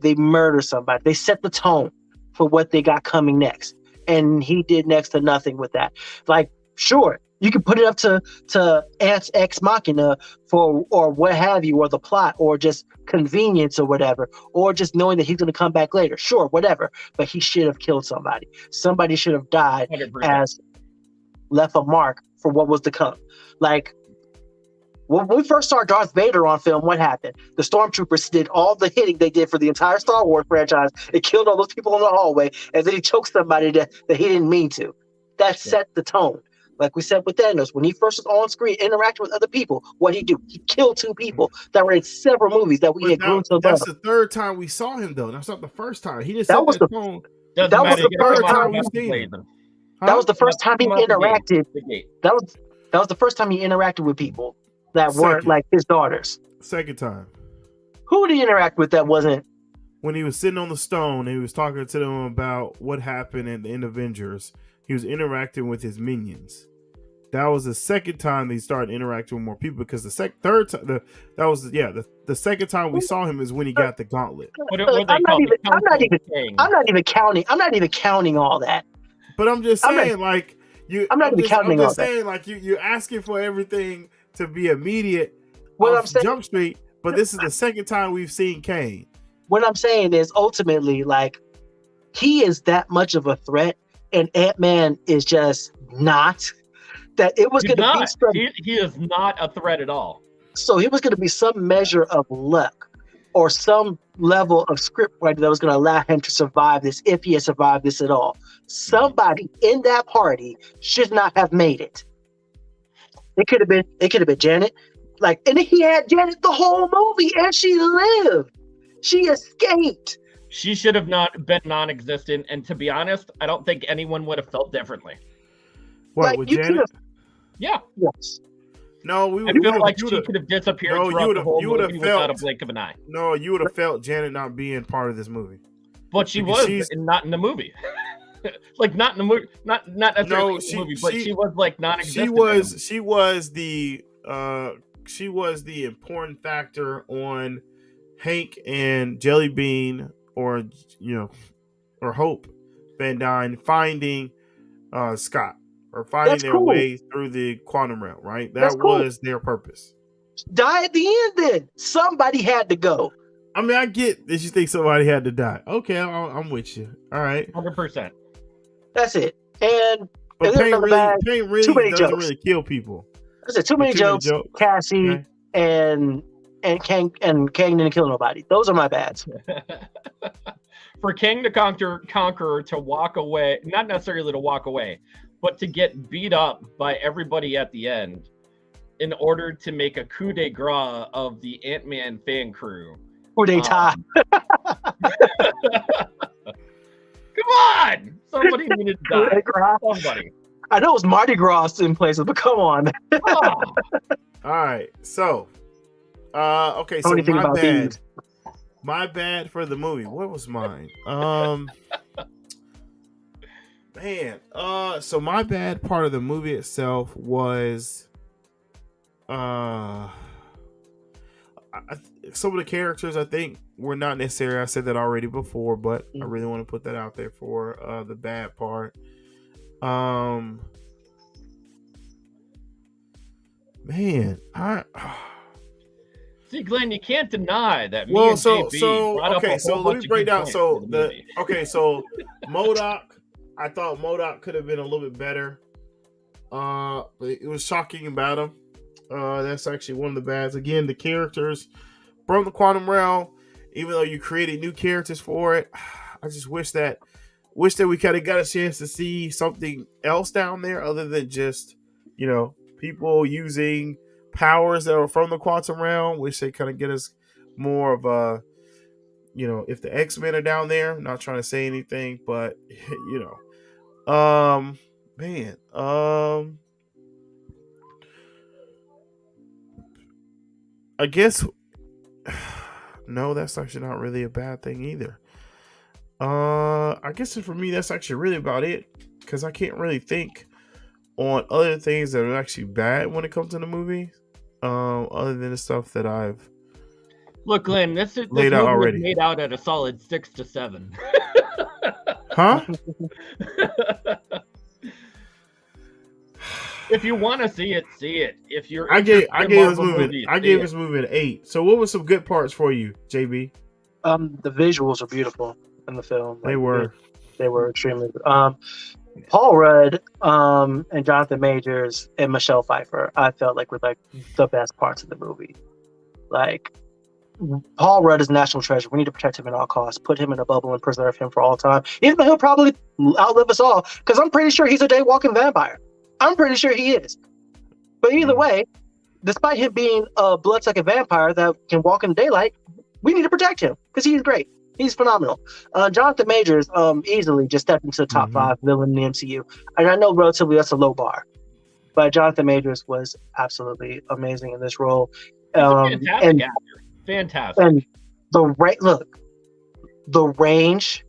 they murder somebody. They set the tone for what they got coming next. And he did next to nothing with that. Like, sure, you can put it up to Ants Ex Machina or what have you, or the plot, or just convenience or whatever, or just knowing that he's going to come back later. Sure, whatever. But he should have killed somebody. Somebody should have died 100%. as left a mark for what was to come. Like, when we first saw Darth Vader on film, what happened? The Stormtroopers did all the hitting they did for the entire Star Wars franchise. It killed all those people in the hallway, and then he choked somebody that he didn't mean to. That set the tone. Like we said with Thanos, when he first was on screen interacting with other people, what he do? He killed 2 people that were in several movies that we had grown to love. That's the third time we saw him, though. That's not the first time. He just That set was that the- tone. Doesn't that was matter, the you gotta first come out time of we've the seen gate. him. That was the first time he Come out the gate. interacted. The gate. That was the first time he interacted with people that weren't Second. like his daughters. Second time. Who did he interact with that wasn't? When he was sitting on the stone and he was talking to them about what happened at the end of Avengers, he was interacting with his minions. That was the second time they started interacting with more people, because the second time we saw him is when he got the gauntlet. What I'm they call the I'm not even King. I'm not even counting all that. But I'm just saying, I'm not even counting all that. saying, like, you're asking for everything to be immediate What off I'm saying- Jump Street, but this is the second time we've seen Kane. What I'm saying is ultimately, like, he is that much of a threat, and Ant-Man is just not. That it was He's going to be not. some, He is not a threat at all. so it was going to be some measure of luck or some level of script writing that was going to allow him to survive this, if he had survived this at all. Somebody in that party should not have made it. It could have been Janet. Like, and he had Janet the whole movie, and she lived. She escaped. She should have not been non-existent, and to be honest, I don't think anyone would have felt differently. What, Like, with you Janet? could've- Yeah, Yes. No, we I would. feel like she could have disappeared No, throughout the whole you would have movie without a felt- blink of an eye. No, you would have felt Janet not being part of this movie. But she Because was not in the movie. Like, not in the movie, not necessarily No, in the movie, but she was like non-existent. She was the important factor on Hank and Jelly Bean, or Hope Van Dyne finding Scott, or finding That's their cool. way through the quantum realm, right? That's That cool. was their purpose. Die at the end then. Somebody had to go. I mean, I get that you think somebody had to die. Okay, I'm with you. All right. 100%. That's it. And But there's Pain another bag. really Too many doesn't jokes. really kill people. There's too many jokes. Cassie Okay. and Kang didn't kill nobody. Those are my bads. For King the Conqueror to walk away, not necessarily to walk away, but to get beat up by everybody at the end in order to make a coup de grace of the Ant-Man fan crew. Who they tie? Come on! Somebody needed to die. Somebody. I know it was Mardi Gras in places, but come on. Oh, All right. So, okay. So Anything my about bad. these? My bad for the movie. What was mine? Man. So my bad part of the movie itself was, some of the characters I think were not necessary. I said that already before, but I really want to put that out there for the bad part. Man, see, Glenn, you can't deny that. Well, and so JB brought up okay, a so whole let bunch me of break good down. points So for the movie. so MODOK, I thought MODOK could have been a little bit better. But it was shocking about him. That's actually one of the bads. Again, the characters from the quantum realm, even though you created new characters for it, I just wish that we kind of got a chance to see something else down there other than just, people using powers that are from the quantum realm. Wish they kind of get us more of a, if the X-Men are down there. I'm not trying to say anything, but man, I guess no, that's actually not really a bad thing either. I guess for me that's actually really about it, because I can't really think on other things that are actually bad when it comes to the movie, other than the stuff that I've Look, Glenn, this laid movie out was already. made out at a solid 6 to 7. Huh? If you want to see it, see it. If you're I gave interested in this Marvel movie movies, I see gave it. this movie an 8. So what were some good parts for you, JB? The visuals are beautiful in the film. They were. They were extremely good. Paul Rudd, and Jonathan Majors and Michelle Pfeiffer, I felt like were like the best parts of the movie. Like, Paul Rudd is a national treasure. We need to protect him at all costs. Put him in a bubble and preserve him for all time. Even though he'll probably outlive us all, because I'm pretty sure he's a day walking vampire. I'm pretty sure he is. But either way, despite him being a blood-sucking vampire that can walk in daylight, we need to protect him because he's great. He's phenomenal. Jonathan Majors easily just stepped into the top 5 villain in the MCU. And I know relatively that's a low bar, but Jonathan Majors was absolutely amazing in this role. He's a fantastic actor. Fantastic. And the range.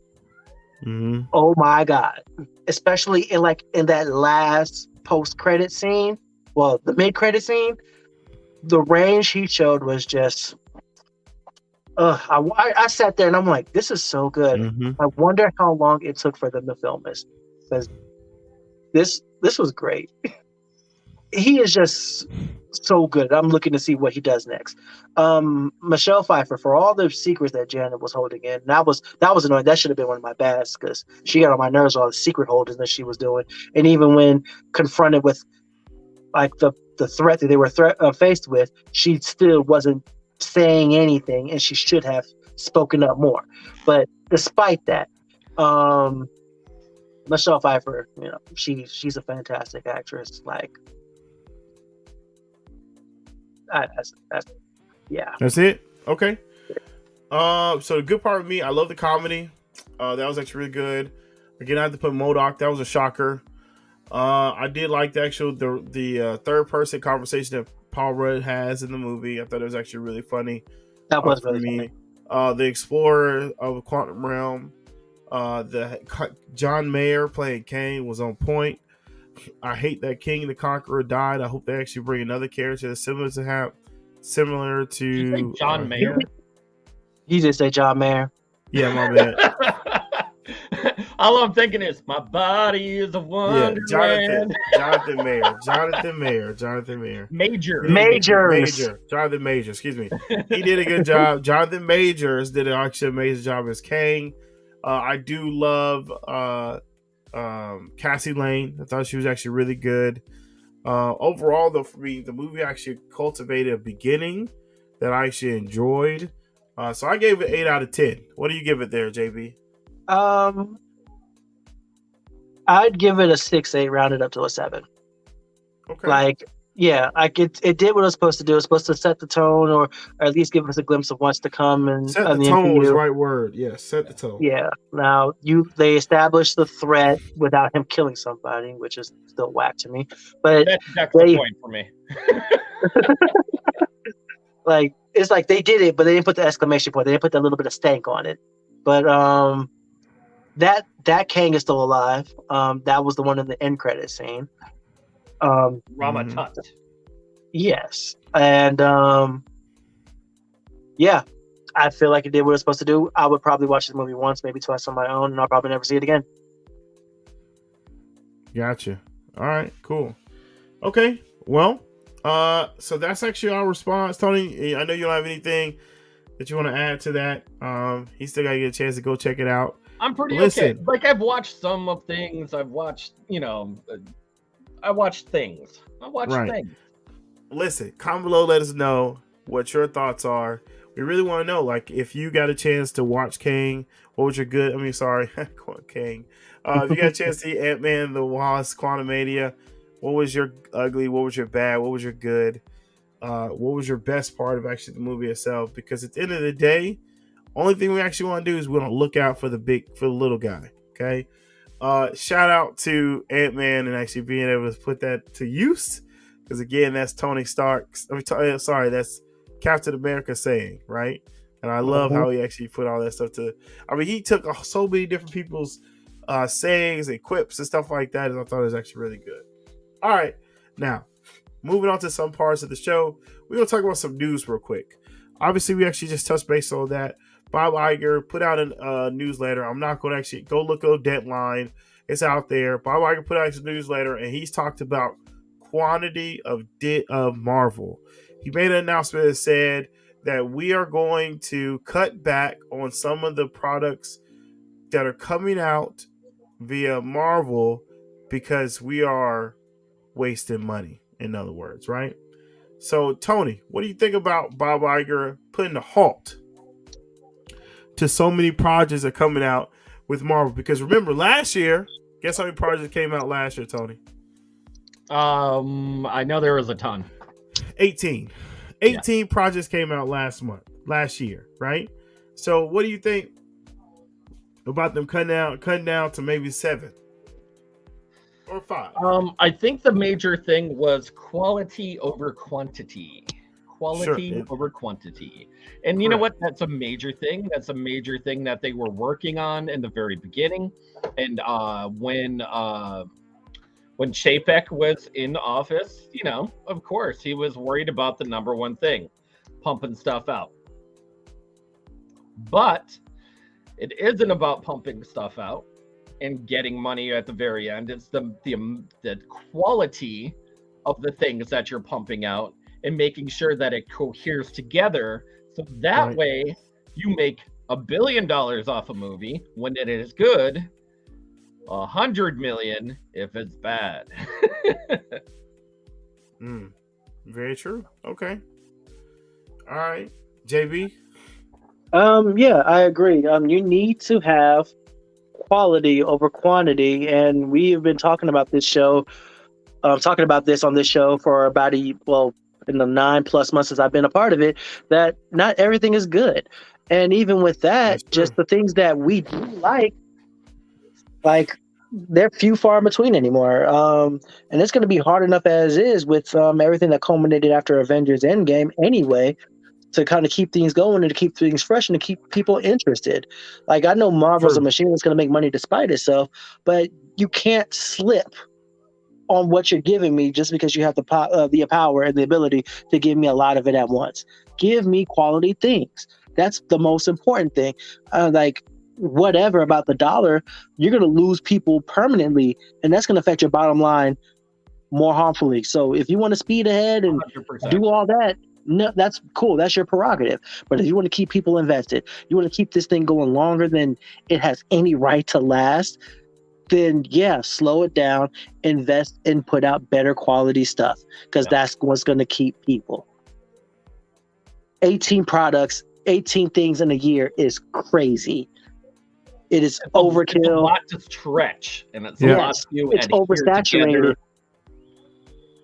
Oh my God! Especially in that last post-credit scene, well, the mid-credit scene, the range he showed was just. I sat there and I'm like, this is so good. I wonder how long it took for them to film this, because this was great. He is just so good. I'm looking to see what he does next. Michelle Pfeiffer, for all the secrets that Janet was holding in, that was annoying. That should have been one of my bads because she got on my nerves with all the secret holding that she was doing. And even when confronted with like the threat that they were faced with, she still wasn't saying anything, and she should have spoken up more. But despite that, Michelle Pfeiffer, she's a fantastic actress. Like, that's it. Okay. So the good part of me, I love the comedy. That was actually really good. Again, I had to put MODOK. That was a shocker. I did like the third person conversation that Paul Rudd has in the movie. I thought it was actually really funny. That was really funny. The Explorer of the Quantum Realm, the John Mayer playing Kane was on point. I hate that King the Conqueror died. I hope they actually bring another character that's similar to John Mayer. You just say John Mayer. Yeah, my bad. All I'm thinking is my body is a wonderland. Jonathan Mayer. Jonathan Majors, excuse me. He did a good job. Jonathan Majors did actually an amazing job as Kang. I do love Cassie Lane. I thought she was actually really good. Overall, though, for me, the movie actually cultivated a beginning that I actually enjoyed. So I gave it 8 out of 10. What do you give it there, JB? I'd give it a 6-8, rounded up to a 7. Okay. It did what it was supposed to do. It was supposed to set the tone, or at least give us a glimpse of what's to come. And set the tone was the right word. Yes, set the tone. Yeah. Now they established the threat without him killing somebody, which is still whack to me. But that's exactly the point for me. Like, it's like they did it, but they didn't put the exclamation point. They didn't put that little bit of stank on it. But that Kang is still alive. That was the one in the end credit scene. Ramatut. Yes. And I feel like it did what it was supposed to do. I would probably watch this movie once, maybe twice on my own, and I'll probably never see it again. Gotcha. All right, cool. Okay, well, so that's actually our response. Tony, I know you don't have anything that you want to add to that. He still got to get a chance to go check it out. I'm pretty okay. Like, I've watched some of things. I've watched, I watched things. Things. Listen, comment below, let us know what your thoughts are. We really want to know, like, if you got a chance to watch Kang, what was your good? Kang. If you got a chance to see Antman the Wasp, Quantumania, what was your ugly? What was your bad? What was your good? What was your best part of actually the movie itself? Because at the end of the day, only thing we actually want to do is we want to look out for the little guy. Okay. Shout out to Antman and actually being able to put that to use. Because again, that's Tony Stark's. That's Captain America saying, right? And I love how he actually put all that stuff to. I mean, he took so many different people's sayings and quips and stuff like that, and I thought it was actually really good. All right, now moving on to some parts of the show, we're gonna talk about some news real quick. Obviously, we actually just touched base on that. Bob Iger put out a newsletter. I'm not going to actually go look at Deadline. It's out there. Bob Iger put out his newsletter, and he's talked about quantity of Marvel. He made an announcement that said that we are going to cut back on some of the products that are coming out via Marvel because we are wasting money, in other words, right? So, Tony, what do you think about Bob Iger putting a halt to so many projects that are coming out with Marvel? Because remember, last year, guess how many projects came out last year, Tony? I know there was a ton. 18. 18 projects came out last year, right? So what do you think about them cutting down to maybe 7 or 5? I think the major thing was quality over quantity. Quality Sure. over quantity. And you know Correct. what? That's a major thing. That's a major thing that they were working on in the very beginning. And when Chapek was in office, you know, of course, he was worried about the number one thing, pumping stuff out. But it isn't about pumping stuff out and getting money at the very end. It's the quality of the things that you're pumping out and making sure that it coheres together. So that Right. way you make $1 billion off a movie when it is good, 100 million if it's bad. Very true. Okay. All right. JB. Yeah, I agree. You need to have quality over quantity, and we have been talking about this show, talking about this on this show for about in the 9+ months since I've been a part of it, that not everything is good. And even with that, That's just true. the things that we do like they're few far in between anymore. And it's going to be hard enough as is with everything that culminated after Avengers Endgame anyway, to kind of keep things going and to keep things fresh and to keep people interested. Like, I know Marvel's a True. machine that's going to make money despite itself, but you can't slip on what you're giving me just because you have the power and the ability to give me a lot of it at once. Give me quality things. That's the most important thing. Like, whatever about the dollar, you're going to lose people permanently, and that's going to affect your bottom line more harmfully. So if you want to speed ahead and 100%. do all that, no, that's cool. That's your prerogative. But if you want to keep people invested, you want to keep this thing going longer than it has any right to last, then yeah, slow it down, invest, and put out better quality stuff, because that's what's going to keep people. 18 products, 18 things in a year is crazy. It is overkill. It's a lot to stretch, and it's Yeah. a lot to It's adhere oversaturated. together.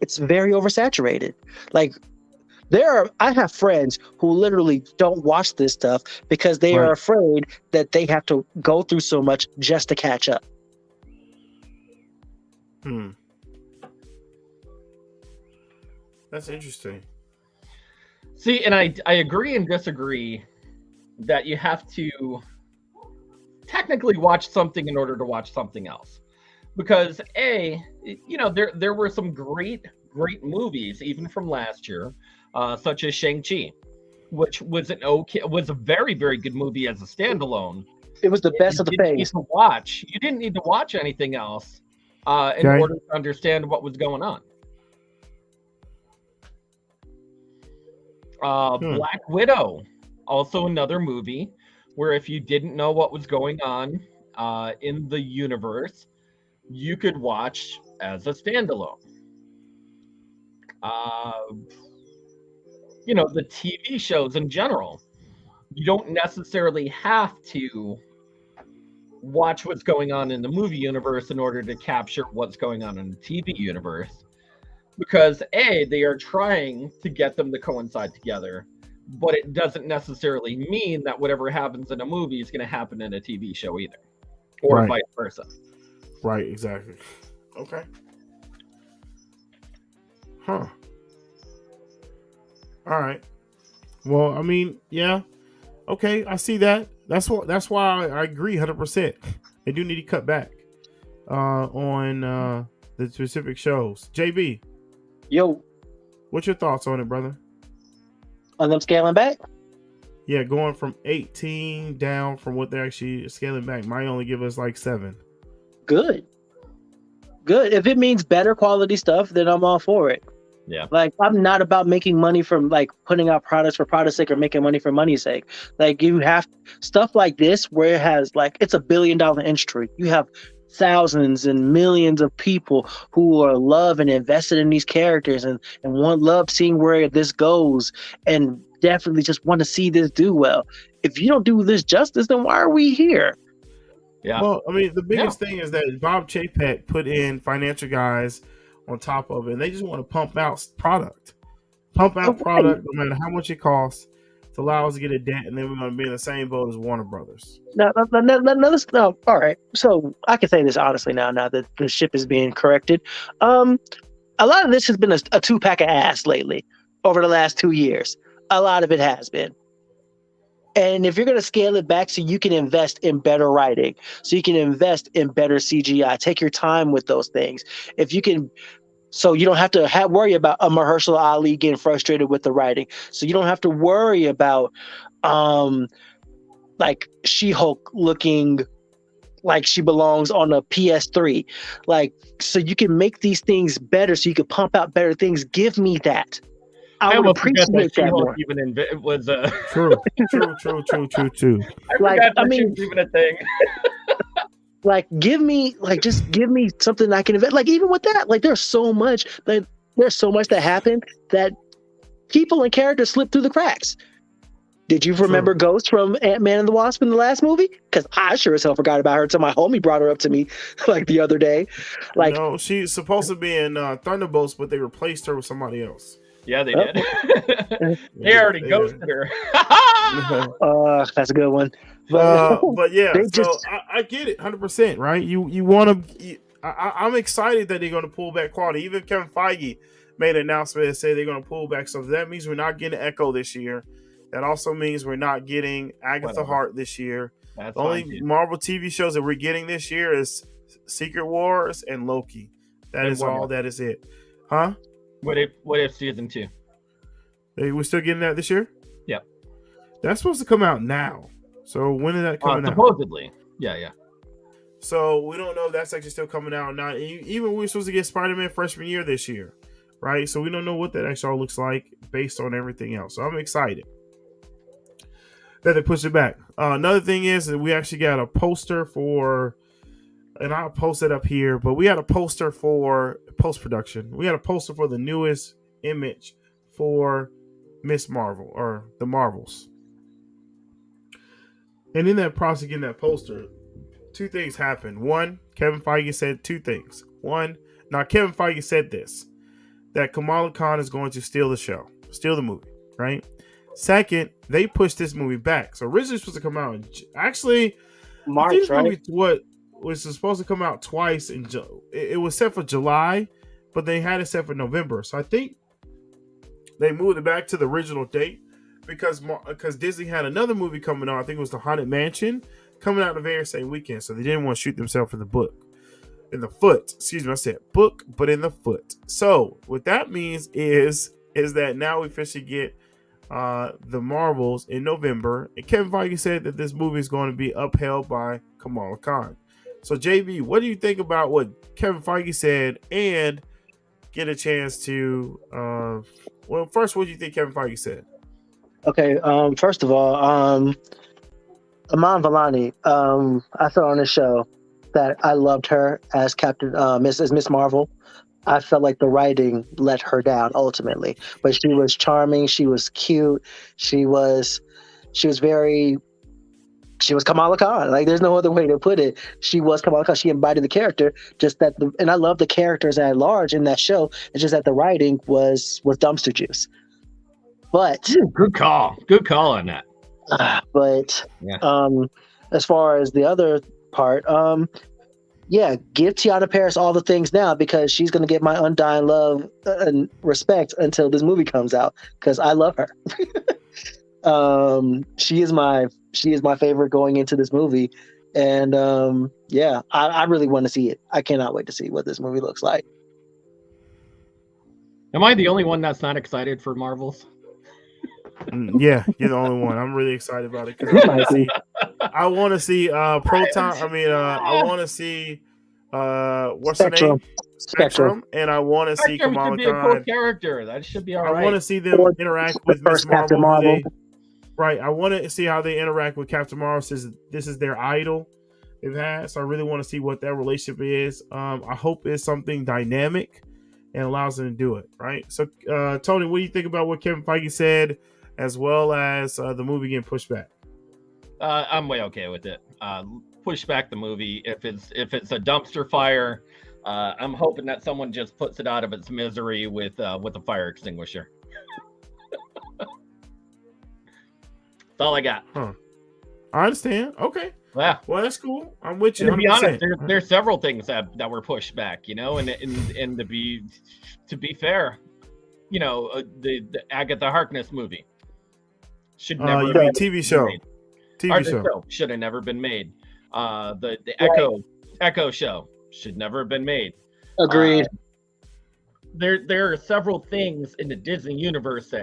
It's very oversaturated. Like, I have friends who literally don't watch this stuff because they are Right. afraid that they have to go through so much just to catch up. That's interesting. See, and I agree and disagree that you have to technically watch something in order to watch something else. Because you know, there were some great movies even from last year, such as Shang-Chi, which was was a very, very good movie as a standalone. It was the best of the You didn't need phase. to watch. You didn't need to watch anything else in Okay. order to understand what was going on. Black Widow, also another movie where if you didn't know what was going on in the universe, you could watch as a standalone. You know, the TV shows in general, you don't necessarily have to watch what's going on in the movie universe in order to capture what's going on in the TV universe. Because they are trying to get them to coincide together, but it doesn't necessarily mean that whatever happens in a movie is going to happen in a TV show either, or Right. vice versa. Right, exactly. Okay. Huh. All right. Well, I mean, yeah. Okay, I see that. That's why I agree 100%. They do need to cut back on the specific shows. JB, Yo, what's your thoughts on it, brother? on them scaling back? Yeah, going from 18 down from what they're actually scaling back might only give us like 7. Good. If it means better quality stuff, then I'm all for it. Yeah. Like, I'm not about making money from like putting out products for product's sake or making money for money's sake. Like, you have stuff like this where it has like, it's $1 billion industry. You have thousands and millions of people who are love and invested in these characters and love seeing where this goes, and definitely just want to see this do well. If you don't do this justice, then why are we here? Yeah. Well, I mean, the biggest thing is that Bob Chapek put in financial guys on top of it. And they just want to pump out product no matter how much it costs to allow us to get a debt, and then we're going to be in the same boat as Warner Brothers. No, all right. So I can say this honestly now that the ship is being corrected. A lot of this has been a 2-pack of ass lately over the last 2 years. A lot of it has been. And if you're going to scale it back so you can invest in better writing, so you can invest in better CGI, take your time with those things. If you can, so you don't have to worry about a Mahershala Ali getting frustrated with the writing. So you don't have to worry about like She-Hulk looking like she belongs on a PS3. Like, so you can make these things better, so you can pump out better things. Give me that. I would appreciate that more. Even was True. Like, I mean, even a thing. Like, just give me something I can invest. Like, even with that, like, there's so much that happened that people and characters slip through the cracks. Did you remember Ghost from Antman and the Wasp in the last movie? Because I sure as hell forgot about her until my homie brought her up to me like the other day. Like, no, she's supposed to be in Thunderbolts, but they replaced her with somebody else. Yeah, they did. They already ghosted her. That's a good one. But yeah, I get it 100%, right? You want to. I'm excited that they're going to pull back quality. Even Kevin Feige made an announcement and said they're going to pull back. So that means we're not getting Echo this year. That also means we're not getting Agatha Hart this year. The only Marvel TV shows that we're getting this year is Secret Wars and Loki. That is all. That is it. Huh? What if season 2? We're still getting that this year? Yep. That's supposed to come out now. So when is that coming out? Supposedly. Yeah. So we don't know if that's actually still coming out or not. Even we're supposed to get Spider-Man freshman year this year, right? So we don't know what that actually all looks like based on everything else. So I'm excited that they push it back. Another thing is that we actually got a poster for, and I'll post it up here, but we had a poster for post-production. We had a poster for the newest image for Miss Marvel, or the Marvels. And in that process of getting that poster, 2 things happened. One, Kevin Feige said 2 things. One, now Kevin Feige said this, that Kamala Khan is going to steal the movie, right? Second, they pushed this movie back. So originally it was supposed to come out in March, right? What was supposed to come out twice in it was set for July, but they had it set for November. So I think they moved it back to the original date because Disney had another movie coming out. I think it was The Haunted Mansion coming out the very same weekend. So they didn't want to shoot themselves in the foot. Excuse me, I said book, but in the foot. So what that means is that now we officially get the Marvels in November, and Kevin Feige said that this movie is going to be upheld by Kamala Khan. So JB, what do you think about what Kevin Feige said, and get a chance to well, first, what do you think Kevin Feige said? Okay, first of all, Iman Vellani, I saw on the show that I loved her as Miss Marvel. I felt like the writing let her down ultimately, but she was charming. She was cute. She was Kamala Khan. Like, there's no other way to put it. She was Kamala Khan. She embodied the character. And I love the characters at large in that show. It's just that the writing was dumpster juice. But good call on that. But yeah. As far as the other part, yeah, give Tiana Paris all the things now, because she's going to get my undying love and respect until this movie comes out, because I love her. She is my favorite going into this movie. And yeah, I really want to see it. I cannot wait to see what this movie looks like. Am I the only one that's not excited for Marvels? Yeah, you're the only one. I'm really excited about it, because I want to see Proton. I want to see what's her name? Spectrum, and I want to see Kamala Khan. Cool character. That should be all right. I want to see them interact with Miss Marvel. Right. I want to see how they interact with Captain Marvel, since this is their idol they've had. So I really want to see what that relationship is. I hope it's something dynamic and allows them to do it. Right. So, Tony, what do you think about what Kevin Feige said, as well as the movie getting pushed back? I'm way okay with it. Push back the movie if it's a dumpster fire. I'm hoping that someone just puts it out of its misery with a fire extinguisher. That's all I got. Huh. I understand. Okay. Yeah. Well, that's cool. I'm with you. And to be 100%. honest, there's several things that were pushed back, and to be fair, the Agatha Harkness movie should never. You mean TV show? TV show should have never been made. The Echo show should never have been made. Agreed. There are several things in the Disney universe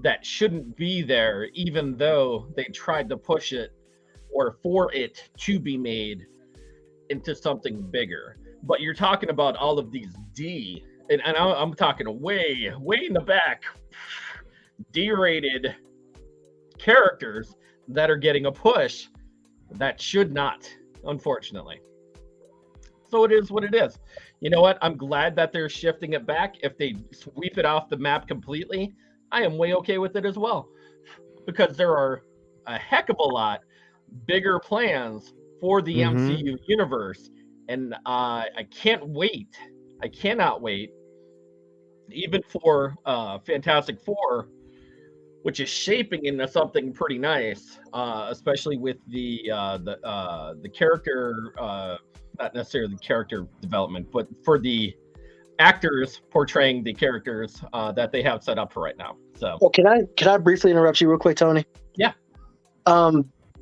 that shouldn't be there, even though they tried to push it or for it to be made into something bigger. But you're talking about all of these and I'm talking way in the back, D-rated characters that are getting a push that should not, unfortunately. So it is what it is. You know what? I'm glad that they're shifting it back. If they sweep it off the map completely, I am way okay with it as well, because there are a heck of a lot bigger plans for the MCU universe, and I cannot wait, even for Fantastic Four, which is shaping into something pretty nice, especially with the character, not necessarily the character development, but for the actors portraying the characters that they have set up for right now. So, well, can I briefly interrupt you real quick, Tony? Yeah.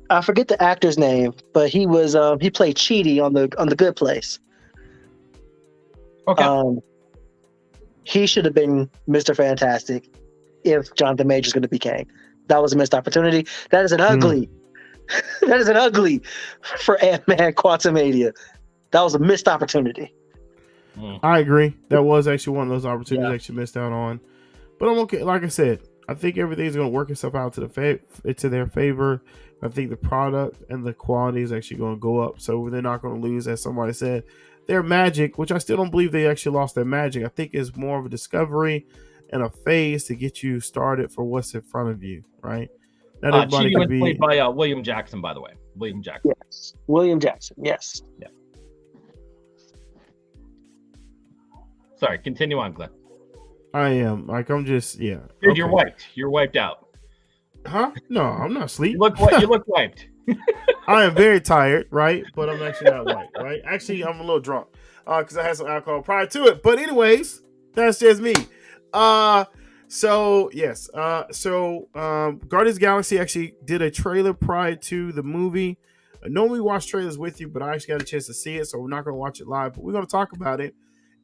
I forget the actor's name, but he played Chidi on the Good Place. Okay. He should have been Mr. Fantastic if Jonathan Majors going to be Kang. That was a missed opportunity. That is an ugly. That is an ugly for Antman Quantumania. That was a missed opportunity. I agree. That was actually one of those opportunities that you missed out on. But I'm okay. Like I said, I think everything's going to work itself out to their favor. I think the product and the quality is actually going to go up. So they're not going to lose, as somebody said, their magic, which I still don't believe they actually lost their magic. I think is more of a discovery and a phase to get you started for what's in front of you, right? Not everybody Chidi was played by William Jackson, by the way. William Jackson. Yes. William Jackson. Yes. Yeah. Sorry, continue on, Glenn. I am. Like, I'm just, yeah. Dude, okay. you're wiped. You're wiped out. Huh? No, I'm not asleep. You look wiped. I am very tired, right? But I'm actually not wiped, right? Actually, I'm a little drunk because I had some alcohol prior to it. But anyways, that's just me. So yes. Guardians of the Galaxy actually did a trailer prior to the movie. I normally watch trailers with you, but I actually got a chance to see it, so we're not going to watch it live. But we're going to talk about it.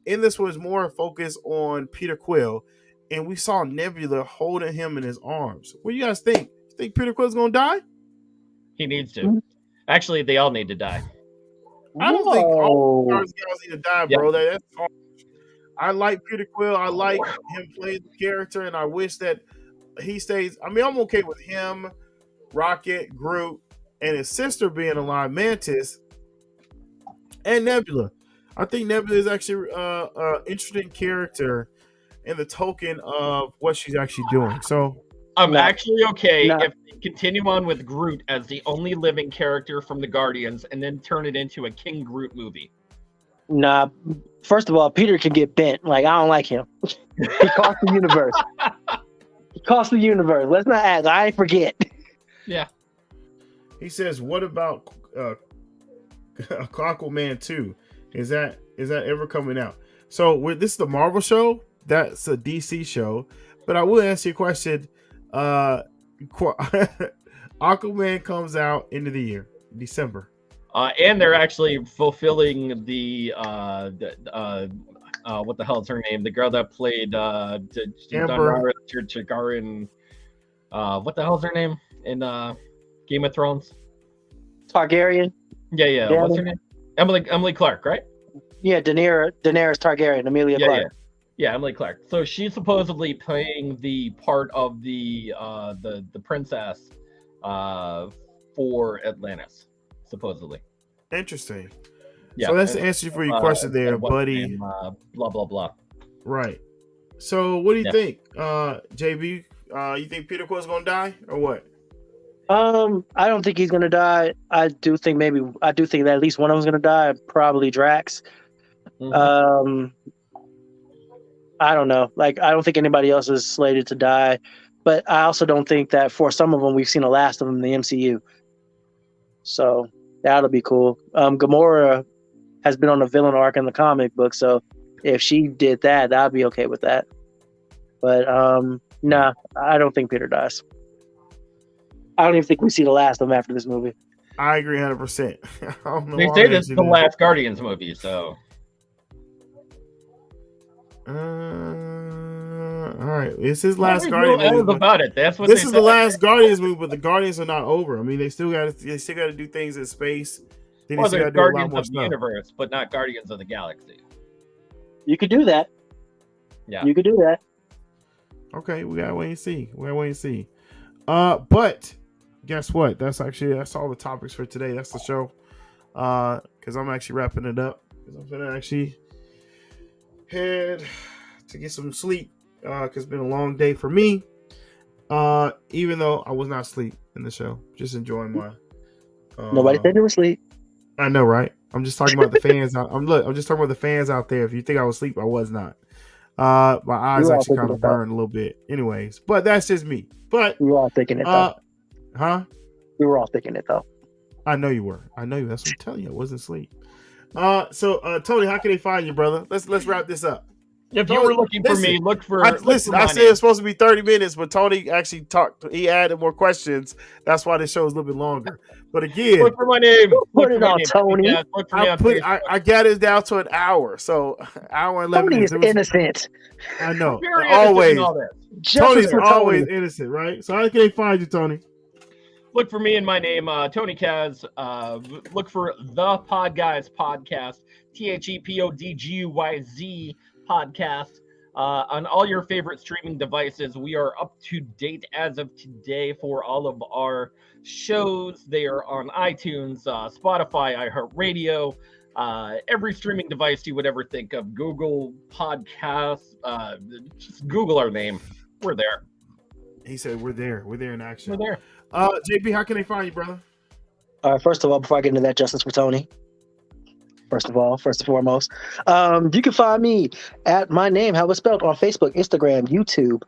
And this was more focused on Peter Quill, and we saw Nebula holding him in his arms. What do you guys think? You think Peter Quill's going to die? He needs to. Actually, they all need to die. I don't think all Guardians of the Galaxy need to die, bro. Yep. That's hard. I like Peter Quill. I like him playing the character, and I wish that he stays. I mean, I'm okay with him, Rocket, Groot, and his sister being alive, Mantis, and Nebula. I think Nebula is actually an interesting character in the token of what she's actually doing. So I'm actually okay if they continue on with Groot as the only living character from the Guardians and then turn it into a King Groot movie. Nah, first of all, Peter can get bent. Like, I don't like him. He cost the universe. He cost the universe. Let's not act. I forget. Yeah. He says, what about Aquaman 2? Is that ever coming out? So this is the Marvel show. That's a DC show. But I will ask you a question. Aquaman comes out end of the year, December. And they're actually fulfilling the what the hell is her name? The girl that played Chagarin. What the hell is her name in Game of Thrones? Targaryen. Yeah. What's her name? Emily Clark, right? Yeah, Daenerys Targaryen, Emilia Clarke. Yeah, Emily Clark. So she's supposedly playing the part of the princess for Atlantis, supposedly. Interesting. Yeah. So that's the answer for your question there, buddy. Name, blah blah blah. Right. So what do you think, JB? You think Peter Quill's gonna die or what? I don't think he's gonna die. I do think that at least one of them's gonna die. Probably Drax. Um, I don't know. Like, I don't think anybody else is slated to die, but I also don't think that for some of them we've seen the last of them in the MCU. So that'll be cool. Gamora has been on a villain arc in the comic book, so if she did that, I'd be okay with that. But nah, I don't think Peter dies. I don't even think we see the last of him after this movie. I agree 100%. They say this is the last Guardians movie, so. All right, it's his last Guardians movie. About it. That's what this is the last Guardians movie, but the Guardians are not over. I mean, they still got to do things in space. Then well, they're Guardians of the Universe, but not Guardians of the Galaxy. You could do that. Yeah, you could do that. Okay, we gotta wait and see. But guess what? That's all the topics for today. That's the show. Because I'm actually wrapping it up. Because I'm gonna actually head to get some sleep. Because it's been a long day for me. Even though I was not asleep in the show, just enjoying my. Nobody said you were asleep. I know, right? I'm just talking about the fans. I'm just talking about the fans out there. If you think I was asleep, I was not. My eyes actually kind of burned a little bit. Anyways, but that's just me. But we were all thinking it though. Huh? We were all thinking it though. I know you were. That's what I'm telling you. I wasn't asleep. So Tony, how can they find you, brother? Let's wrap this up. If you were looking for me, look for. I said it's supposed to be 30 minutes, but Tony actually talked. He added more questions. That's why the show is a little bit longer. But again, look for my name. Put it on Tony. Yeah, I got it down to an hour. So hour and 11 minutes. Tony is innocent. I know. Always. Tony's always innocent, right? So how can they find you, Tony? Look for me and my name, Tony Kaz. Look for the Pod Guys podcast, THEPODGUYZ podcast, on all your favorite streaming devices. We are up to date as of today for all of our shows. They are on iTunes, Spotify, iHeartRadio, every streaming device you would ever think of. Google Podcasts, just Google our name. We're there. He said we're there. We're there in action. We're there. JP, how can they find you, brother? All right, first of all, before I get into that, justice for Tony. First and foremost, you can find me at my name, how it's spelled, on Facebook, Instagram, YouTube.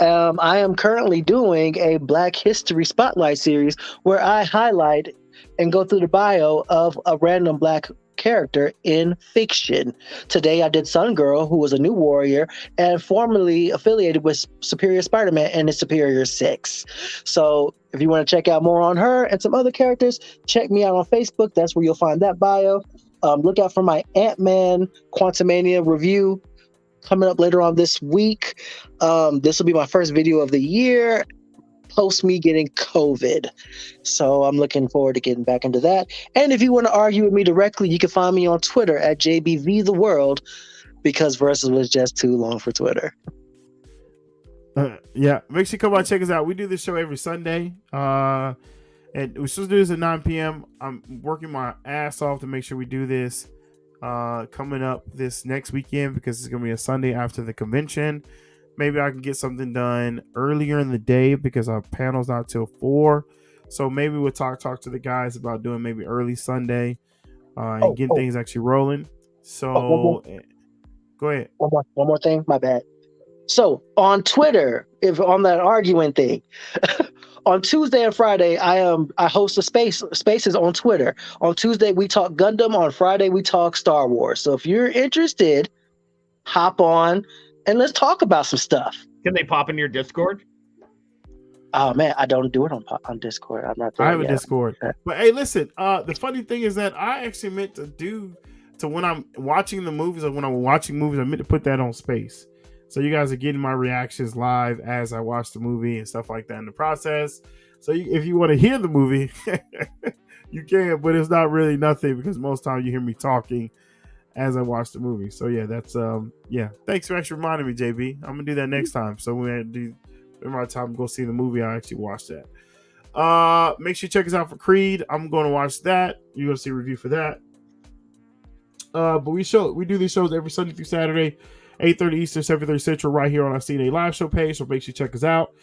I am currently doing a Black History Spotlight series where I highlight and go through the bio of a random Black character in fiction. Today I did Sun Girl, who was a new warrior and formerly affiliated with Superior Spider-Man and his Superior 6. So if you want to check out more on her and some other characters, check me out on Facebook. That's where you'll find that bio. Look out for my Antman Quantumania review coming up later on this week. This will be my first video of the year post me getting COVID. So I'm looking forward to getting back into that. And if you want to argue with me directly, you can find me on Twitter at JBVTheWorld, because Versus was just too long for Twitter. Yeah, make sure you come by and check us out. We do this show every Sunday. And we're supposed to do this at 9 p.m. I'm working my ass off to make sure we do this coming up this next weekend, because it's going to be a Sunday after the convention. Maybe I can get something done earlier in the day because our panel's not till 4. So maybe we'll talk to the guys about doing maybe early Sunday and getting things actually rolling. So go ahead. One more thing. My bad. So on Twitter, if on that arguing thing, on Tuesday and Friday, I host a spaces on Twitter. On Tuesday, we talk Gundam. On Friday, we talk Star Wars. So if you're interested, hop on and let's talk about some stuff. Can they pop in your Discord? Oh man, I don't do it on Discord. I'm not. I have a Discord. But hey, listen. The funny thing is that I actually meant to when I'm watching the movies, or when I'm watching movies, I meant to put that on Space. So you guys are getting my reactions live as I watch the movie and stuff like that in the process. So if you want to hear the movie, you can, but it's not really nothing, because most times you hear me talking as I watch the movie. So yeah, that's yeah. Thanks for actually reminding me, JB. I'm gonna do that next time. So when I do my time to go see the movie, I actually watch that. Make sure you check us out for Creed. I'm going to watch that. You're gonna see a review for that. But we do these shows every Sunday through Saturday, 8:30 Eastern, 7:30 Central, right here on our CNA live show page. So make sure you check us out.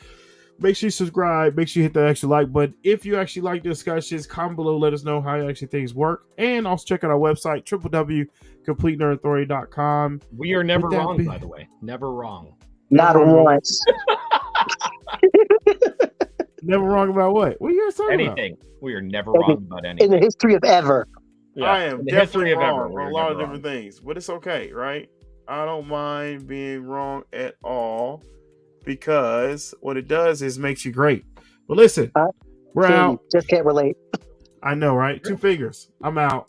Make sure you subscribe. Make sure you hit that extra like button. If you actually like the discussions, comment below. Let us know how actually things work. And also check out our website, www.completenerdauthority.com. We are never wrong, by the way. Never wrong. Not once. Never wrong about what? What are you guys talking Anything. We are never wrong about In anything. the history of ever. about? I am In the definitely history of wrong ever, on we're a lot of never different wrong. things, but it's okay, right? I don't mind being wrong at all because what it does is makes you great. But listen, we're Feel out. you. Just can't relate. I know, right? 2 fingers. I'm out.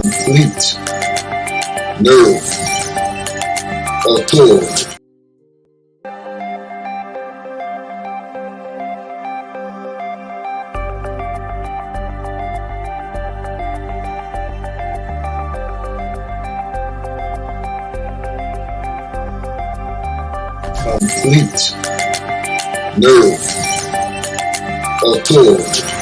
Complete nerve authority. Complete nerve authority.